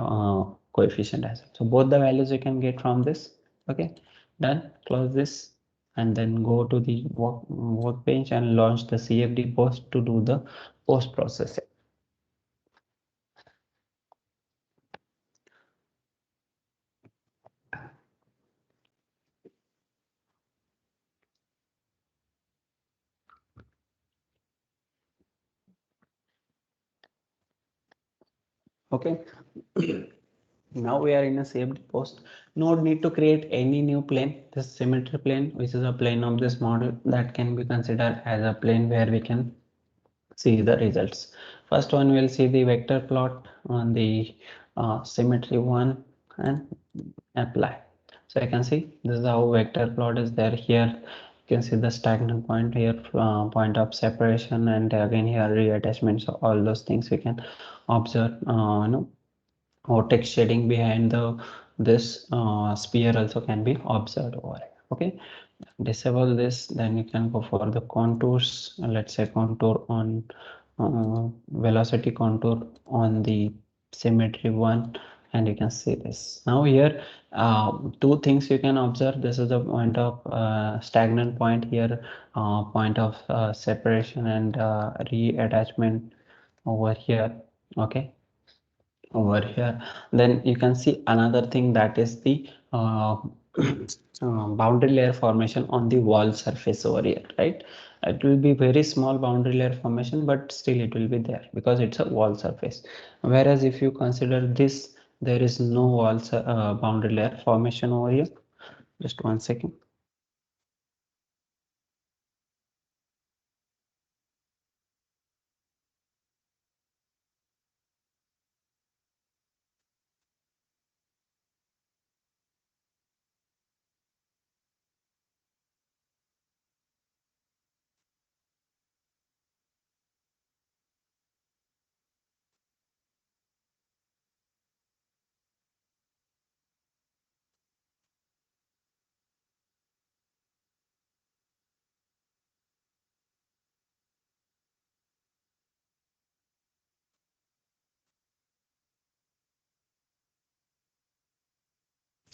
coefficient as well. So both the values you can get from this. Okay, done. Close this, and then go to the workbench and launch the CFD post to do the post processing. Okay. Now we are in a saved post. No need to create any new plane. This symmetry plane, which is a plane of this model, that can be considered as a plane where we can see the results. First one, we'll see the vector plot on the symmetry one and apply. So I can see this is how vector plot is there. Here you can see the stagnant point here, point of separation, and again here reattachment. So all those things we can observe. Vortex shading behind the this sphere also can be observed over here. Okay, disable this, then you can go for the contours. Let's say contour on velocity contour on the symmetry one, and you can see this. Now here two things you can observe. This is the point of stagnant point here, point of separation and reattachment over here. Okay, over here, then you can see another thing, that is the boundary layer formation on the wall surface over here, right? It will be very small boundary layer formation, but still it will be there because it's a wall surface. Whereas if you consider this, there is no boundary layer formation over here. Just one second.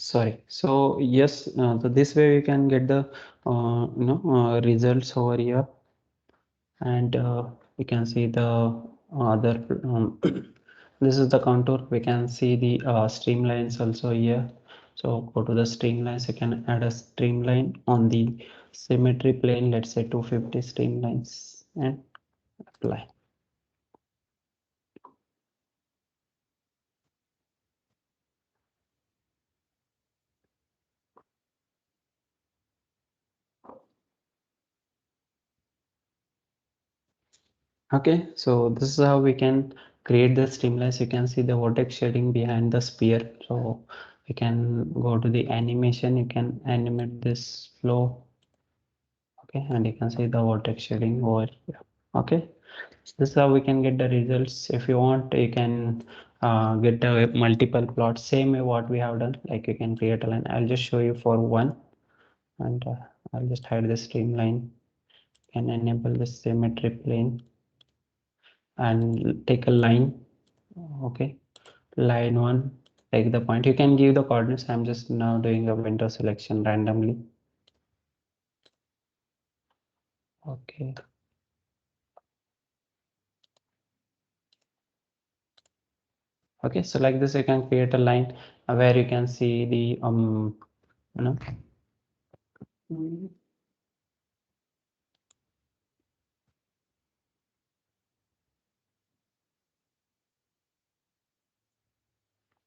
Sorry. So yes, so this way we can get the results over here, and we can see the other this is the contour. We can see the streamlines also here. So go to the streamlines, you can add a streamline on the symmetry plane, let's say 250 streamlines, and apply. Okay, so this is how we can create the streamlines. You can see the vortex shading behind the sphere. So we can go to the animation, you can animate this flow. Okay, and you can see the vortex shading over here. Okay, this is how we can get the results. If you want, you can get the multiple plots same way what we have done. Like you can create a line. I'll just show you for one, and I'll just hide the streamline. Can enable the symmetry plane and take a line. Okay, line one, take the point. You can give the coordinates. I'm just now doing a window selection randomly. Okay. Okay, so like this you can create a line where you can see the you know mm,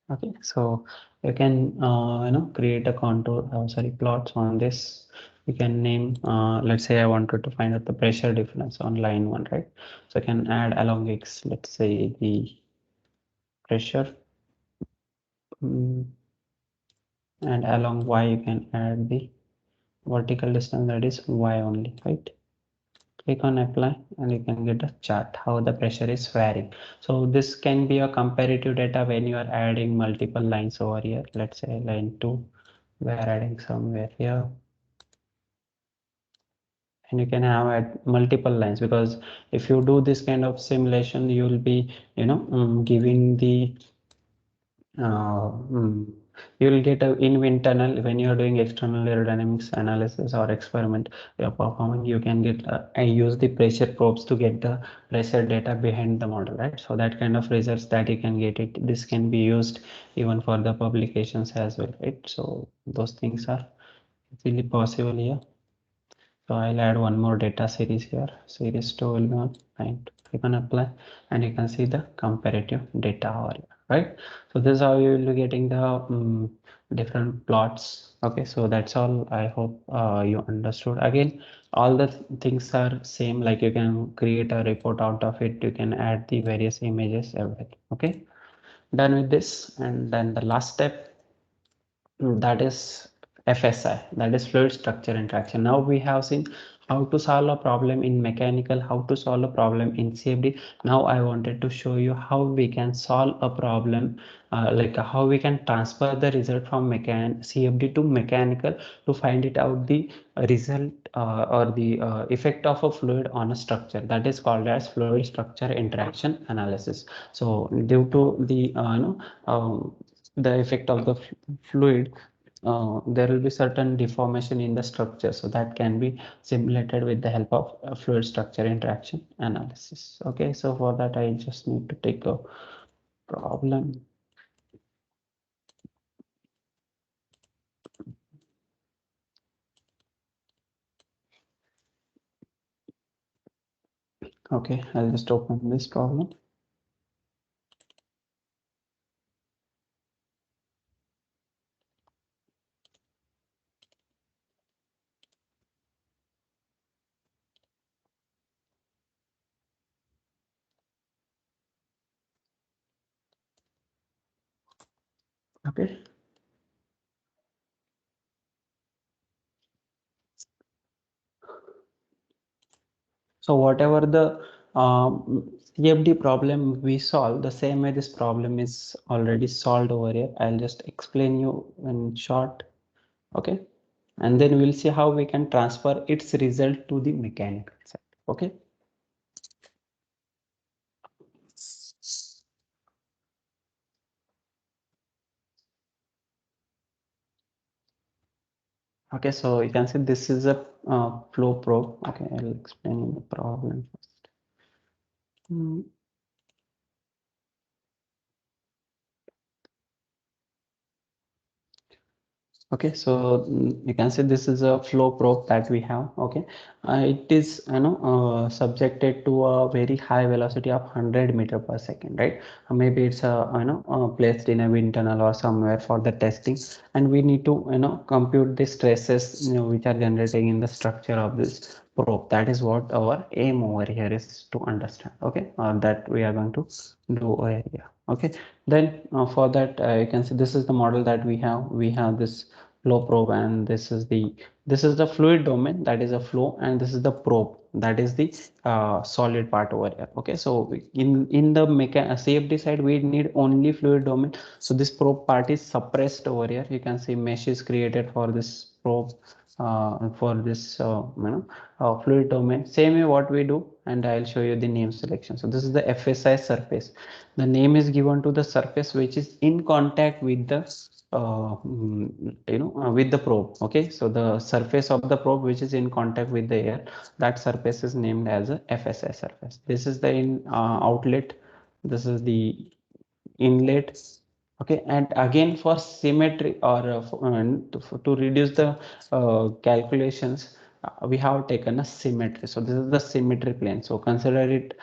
okay, so you can create a contour, sorry, plots on this. You can name, let's say I wanted to find out the pressure difference on line one, right? So I can add along x, let's say the pressure, mm, and along y you can add the vertical distance, that is y only, right? Click on apply, and you can get a chart how the pressure is varying. So this can be a comparative data when you are adding multiple lines over here. Let's say line 2, we are adding somewhere here, and you can have at multiple lines, because if you do this kind of simulation, you will be giving the uh, mm, you will get a in wind tunnel when you are doing external aerodynamics analysis or experiment you are performing. You can get I use the pressure probes to get the pressure data behind the model, right? So that kind of results that you can get it. This can be used even for the publications as well, right? So those things are easily possible here. So I'll add one more data series here. Series 2 will be on, and click on apply, and you can see the comparative data over here. right? So this is how you will be getting the different plots. Okay, so that's all. I hope you understood. Again, all the things are same, like you can create a report out of it, you can add the various images, everything. Okay, done with this. And then the last step, that is FSI, that is fluid structure interaction. Now we have seen how to solve a problem in mechanical, how to solve a problem in CFD. Now I wanted to show you how we can solve a problem, like how we can transfer the result from CFD to mechanical to find it out the result or the effect of a fluid on a structure. That is called as fluid structure interaction analysis. So due to the the effect of the fluid, there will be certain deformation in the structure, so that can be simulated with the help of fluid structure interaction analysis. Okay, so for that I just need to take a problem. Okay, I'll just open this problem. Okay, so whatever the CFD problem we solve, the same way this problem is already solved over here. I'll just explain you in short. Okay, and then we'll see how we can transfer its result to the mechanical side. Okay. Okay, so you can see this is a flow probe. Okay, I'll explain the problem first. Mm, Okay, so you can see this is a flow probe that we have. Okay, it is subjected to a very high velocity of 100 meter per second, right? Maybe it's placed in a wind tunnel or somewhere for the testing, and we need to compute the stresses which are generating in the structure of this probe. That is what our aim over here is to understand. Okay, that we are going to do over here. Okay, then for that you can see this is the model that we have. We have this flow probe, and this is the fluid domain, that is a flow, and this is the probe, that is the solid part over here. Okay, so in the CFD side we need only fluid domain, so this probe part is suppressed over here. You can see mesh is created for this probe, for this fluid domain, same way what we do. And I'll show you the name selection. So this is the FSI surface. The name is given to the surface which is in contact with the with the probe. Okay, so the surface of the probe which is in contact with the air, that surface is named as a FSI surface. This is the outlet, this is the inlet. Okay, and again for symmetry or to reduce the calculations, we have taken a symmetry. So this is the symmetry plane, so consider it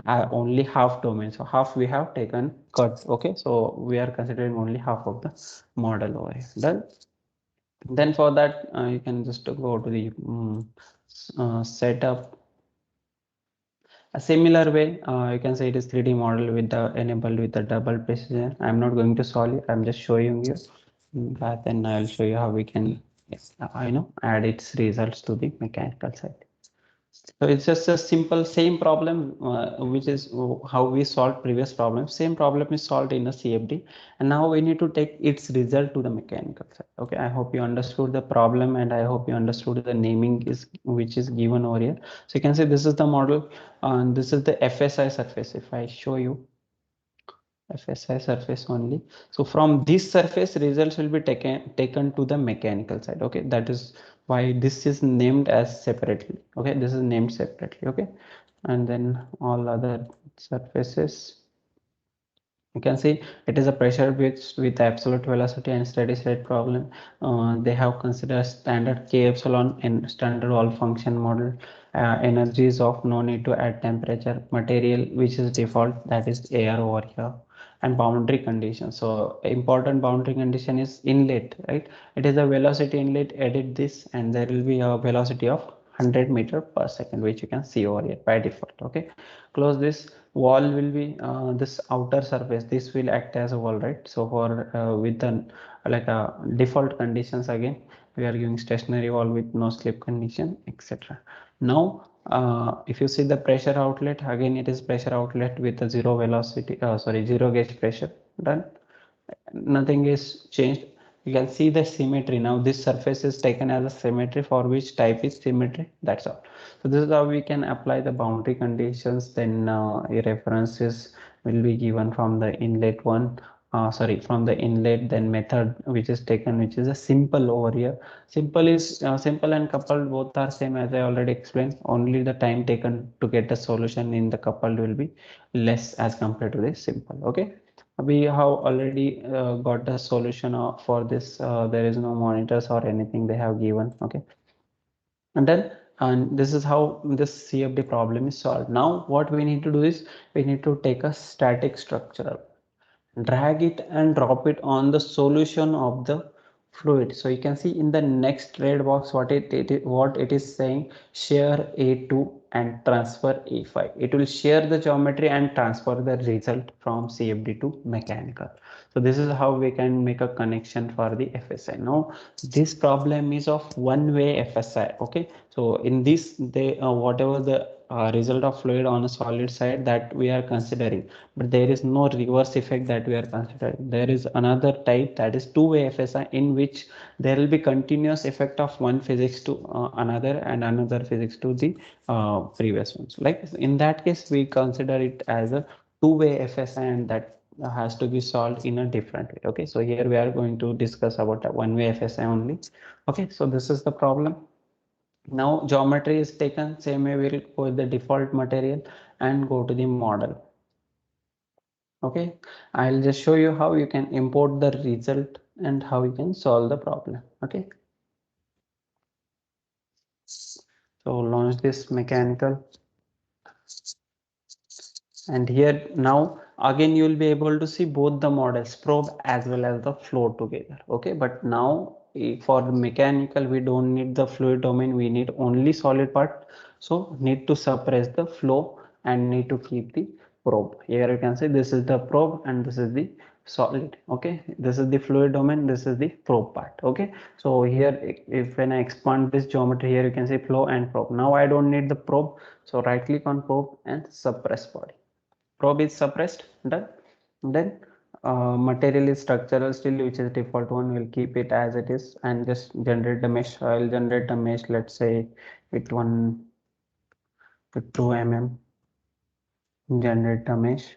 only half domain, so half we have taken cut. Okay, so we are considering only half of the model over here. Then for that you can just go to the setup. A similar way, you can say it is 3D model with the enabled with the double precision. I'm not going to solve it. I'm just showing you. But then I'll show you how we can, yes, add its results to the mechanical side. So it's just a simple same problem, which is how we solved previous problem. Same problem is solved in a CFD, and now we need to take its result to the mechanical side. Okay, I hope you understood the problem, and I hope you understood the naming is which is given over here. So you can say this is the model, and this is the FSI surface. If I show you FSI surface only. So from this surface, results will be taken to the mechanical side. Okay, that is why this is named as separately. Okay, this is named separately. Okay, and then all other surfaces. You can see it is a pressure with absolute velocity and steady state problem. They have considered standard k epsilon and standard wall function model. Energies of no need to add temperature, material which is default, that is air over here, and boundary condition. So important boundary condition is inlet, right? It is a velocity inlet. Edit this, and there will be a velocity of 100 meter per second, which you can see over here by default. Okay, close this. Wall will be this outer surface. This will act as a wall, right? So for with an like a default conditions, again we are giving stationary wall with no slip condition, etc. Now if you see the pressure outlet, again it is pressure outlet with a zero velocity, sorry, zero gauge pressure. Done, nothing is changed. You can see the symmetry. Now this surface is taken as a symmetry, for which type is symmetry, that's all. So this is how we can apply the boundary conditions. Then a references will be given from the inlet one, sorry, from the inlet, then method which is taken, which is a simple over here. Simple is simple and coupled both are same, as I already explained. Only the time taken to get the solution in the coupled will be less as compared to the simple. Okay, we have already got the solution for this. There is no monitors or anything they have given. Okay, and this is how this CFD problem is solved. Now what we need to do is we need to take a static structure, drag it and drop it on the solution of the fluid. So you can see in the next red box what what it is saying: share A2 and transfer A5. It will share the geometry and transfer the result from CFD to mechanical. So this is how we can make a connection for the FSI. Now this problem is of one way FSI. Okay, so in this they whatever the result of fluid on a solid side, that we are considering, but there is no reverse effect that we are considering. There is another type, that is two-way FSI, in which there will be continuous effect of one physics to another and another physics to the previous ones. Like in that case we consider it as a two-way FSI, and that has to be solved in a different way. Okay, so here we are going to discuss about a one-way FSI only. Okay, so this is the problem. Now geometry is taken, same way we'll go with the default material and go to the model. Okay, I'll just show you how you can import the result and how you can solve the problem. Okay, so launch this mechanical, and here now again you will be able to see both the models, probe as well as the flow together. Okay, but now for the mechanical we don't need the fluid domain, we need only solid part. So need to suppress the flow and need to keep the probe. Here you can see this is the probe and this is the solid. Okay, this is the fluid domain, this is the probe part. Okay, so here if when I expand this geometry, here you can see flow and probe. Now I don't need the probe, so right click on probe and suppress body. Probe is suppressed. Done. Then material is structural still, which is default one. We'll keep it as it is and just generate the mesh. I'll generate a mesh, let's say with one with 2 mm. Generate a mesh,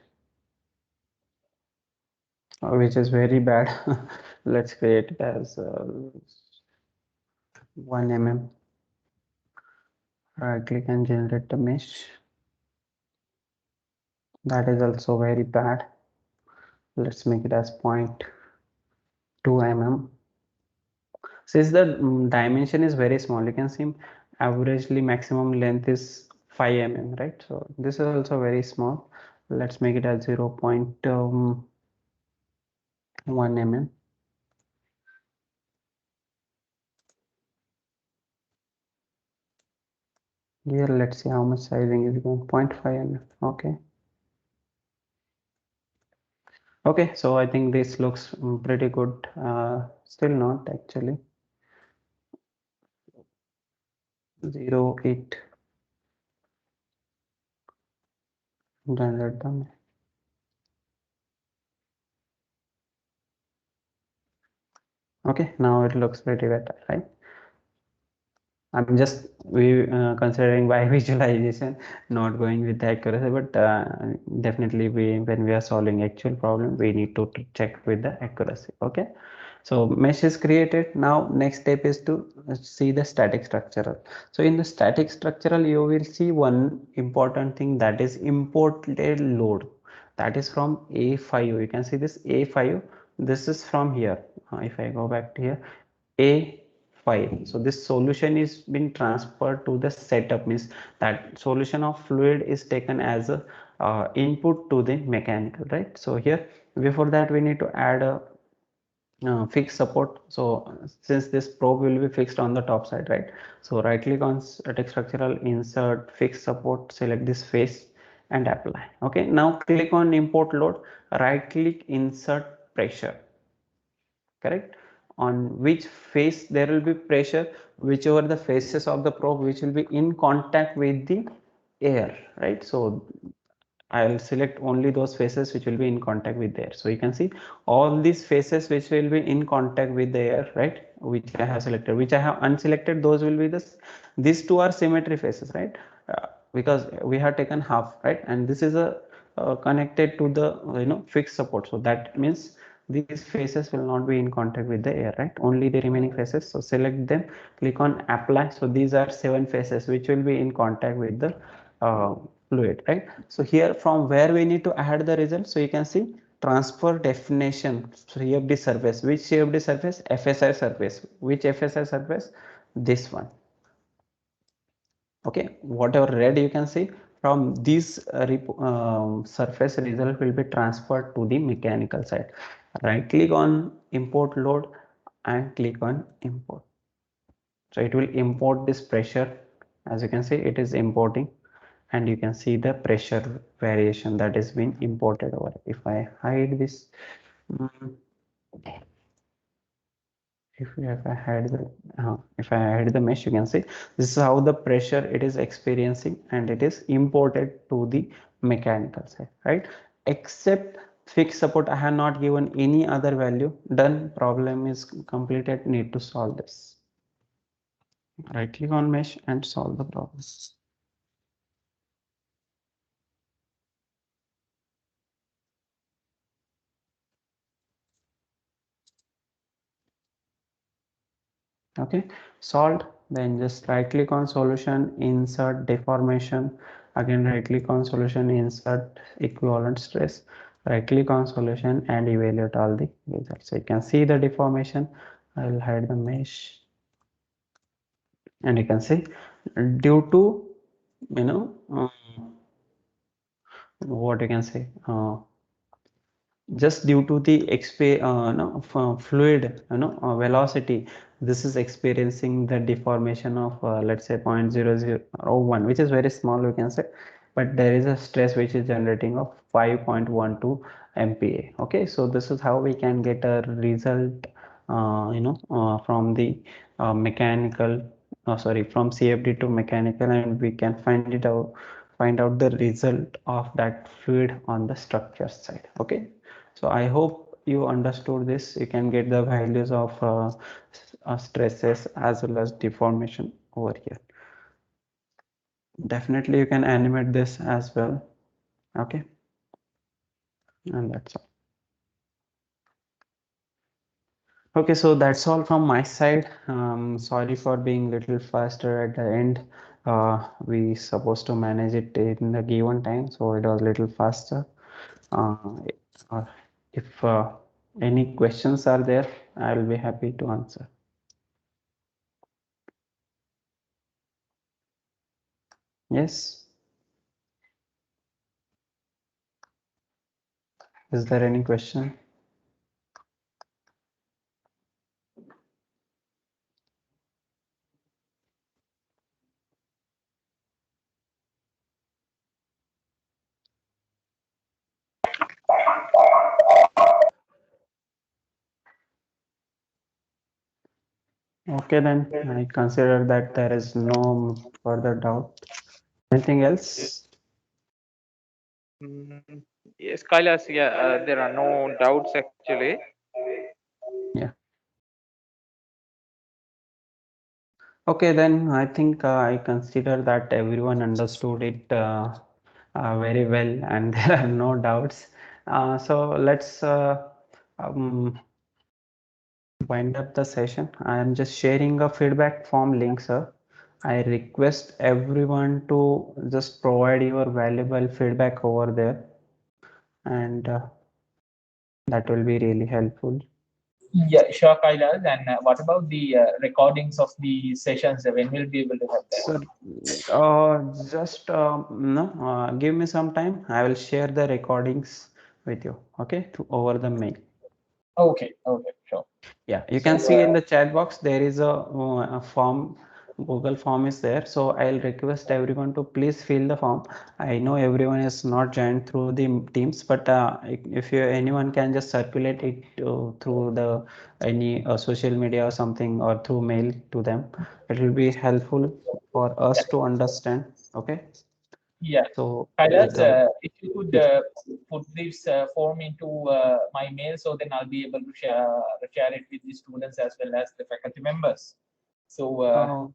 which is very bad. Let's create it as 1 mm. Right click and generate the mesh. That is also very bad. Let's make it as 0.2 mm. Since the dimension is very small, you can see averagely maximum length is 5 mm, right? So this is also very small. Let's make it as 0.1 mm. Here let's see how much sizing is going. 0.5 mm. Okay, okay, so I think this looks pretty good. Still not actually. 0.8. Generate them. Okay, now it looks pretty better, right? I'm just we considering by visualization, not going with the accuracy, but definitely we when we are solving actual problem, we need to check with the accuracy. Okay, so mesh is created. Now next step is to see the static structural. So in the static structural, you will see one important thing, that is imported load. that is from A5. You can see this A5, this is from here. If I go back to here, A5. So this solution is been transferred to the setup, means that solution of fluid is taken as a input to the mechanical, right? So here, before that, we need to add a fixed support. So since this probe will be fixed on the top side, right? So right click on static structural, insert fixed support, select this face and apply. Okay, now click on import load, right click, insert pressure. Correct. On which face there will be pressure, whichever the faces of the probe which will be in contact with the air, right? So I'll select only those faces which will be in contact with the air. So you can see all these faces which will be in contact with the air, right? Which I have selected, which I have unselected, those will be this. These two are symmetry faces, right? Because we have taken half, right? And this is a connected to the fixed support. So that means these faces will not be in contact with the air, right? Only the remaining faces. So select them, click on apply. So these are 7 faces which will be in contact with the uh, fluid, right? So here from where we need to add the result. So you can see transfer definition CFD surface. Which CFD surface? FSI surface. Which FSI surface? This one. Okay, whatever red you can see, from this surface result will be transferred to the mechanical side. Right click on import load and click on import. So it will import this pressure. As you can see, it is importing, and you can see the pressure variation that is being imported over. If I hide this, mm, if I hide the mesh, you can see this is how the pressure it is experiencing, and it is imported to the mechanical side, right? Except fixed support, I have not given any other value. Done, problem is completed. Need to solve this. Right click on mesh and solve the problem. Okay, solved. Then just right click on solution, insert deformation. Again right click on solution, insert equivalent stress. Right click on solution and evaluate all the results. So you can see the deformation. I will hide the mesh, and you can see due to you know what you can say, just due to the no, fluid velocity, this is experiencing the deformation of let's say 0.0001, which is very small, we can say, but there is a stress which is generating of 5.12 MPa. Okay, so this is how we can get a result from the mechanical sorry, from CFD to mechanical, and we can find out the result of that fluid on the structure side. Okay, so I hope you understood this. You can get the values of stresses as well as deformation over here. Definitely you can animate this as well. Okay, and that's all. Okay, so that's all from my side. Sorry for being little faster at the end. We supposed to manage it in the given time, so it was little faster. Uh, uh, if any questions are there, I will be happy to answer. Yes, is there any question? Okay, then I consider that there is no further doubt. Anything else? Mm, yes, Kailas, yeah, there are no doubts actually. Yeah. Okay, then I think I consider that everyone understood it very well, and there are no doubts. So let's um, wind up the session. I am just sharing a feedback form link, sir. I request everyone to just provide your valuable feedback over there. and that will be really helpful. Yeah, sure, Kailash. And what about the recordings of the sessions? When we'll be able to have that? So, just no, give me some time. I will share the recordings with you. Okay, to over the mail. Okay, okay, sure. Yeah, you So, can see in the chat box there is a form. Google form is there. So I'll request everyone to please fill the form. I know everyone is not joined through the Teams, but if you anyone can just circulate it through the any social media or something or through mail to them, it will be helpful for yeah, us to understand. Okay. yeah. So Kailash, the if you could yes. put this form into my mail, so then I'll be able to share it with the students as well as the faculty members. So,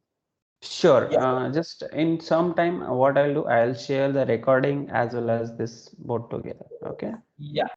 Sure. yeah, Just in some time, what I'll do, I'll share the recording as well as this both together. Okay. yeah,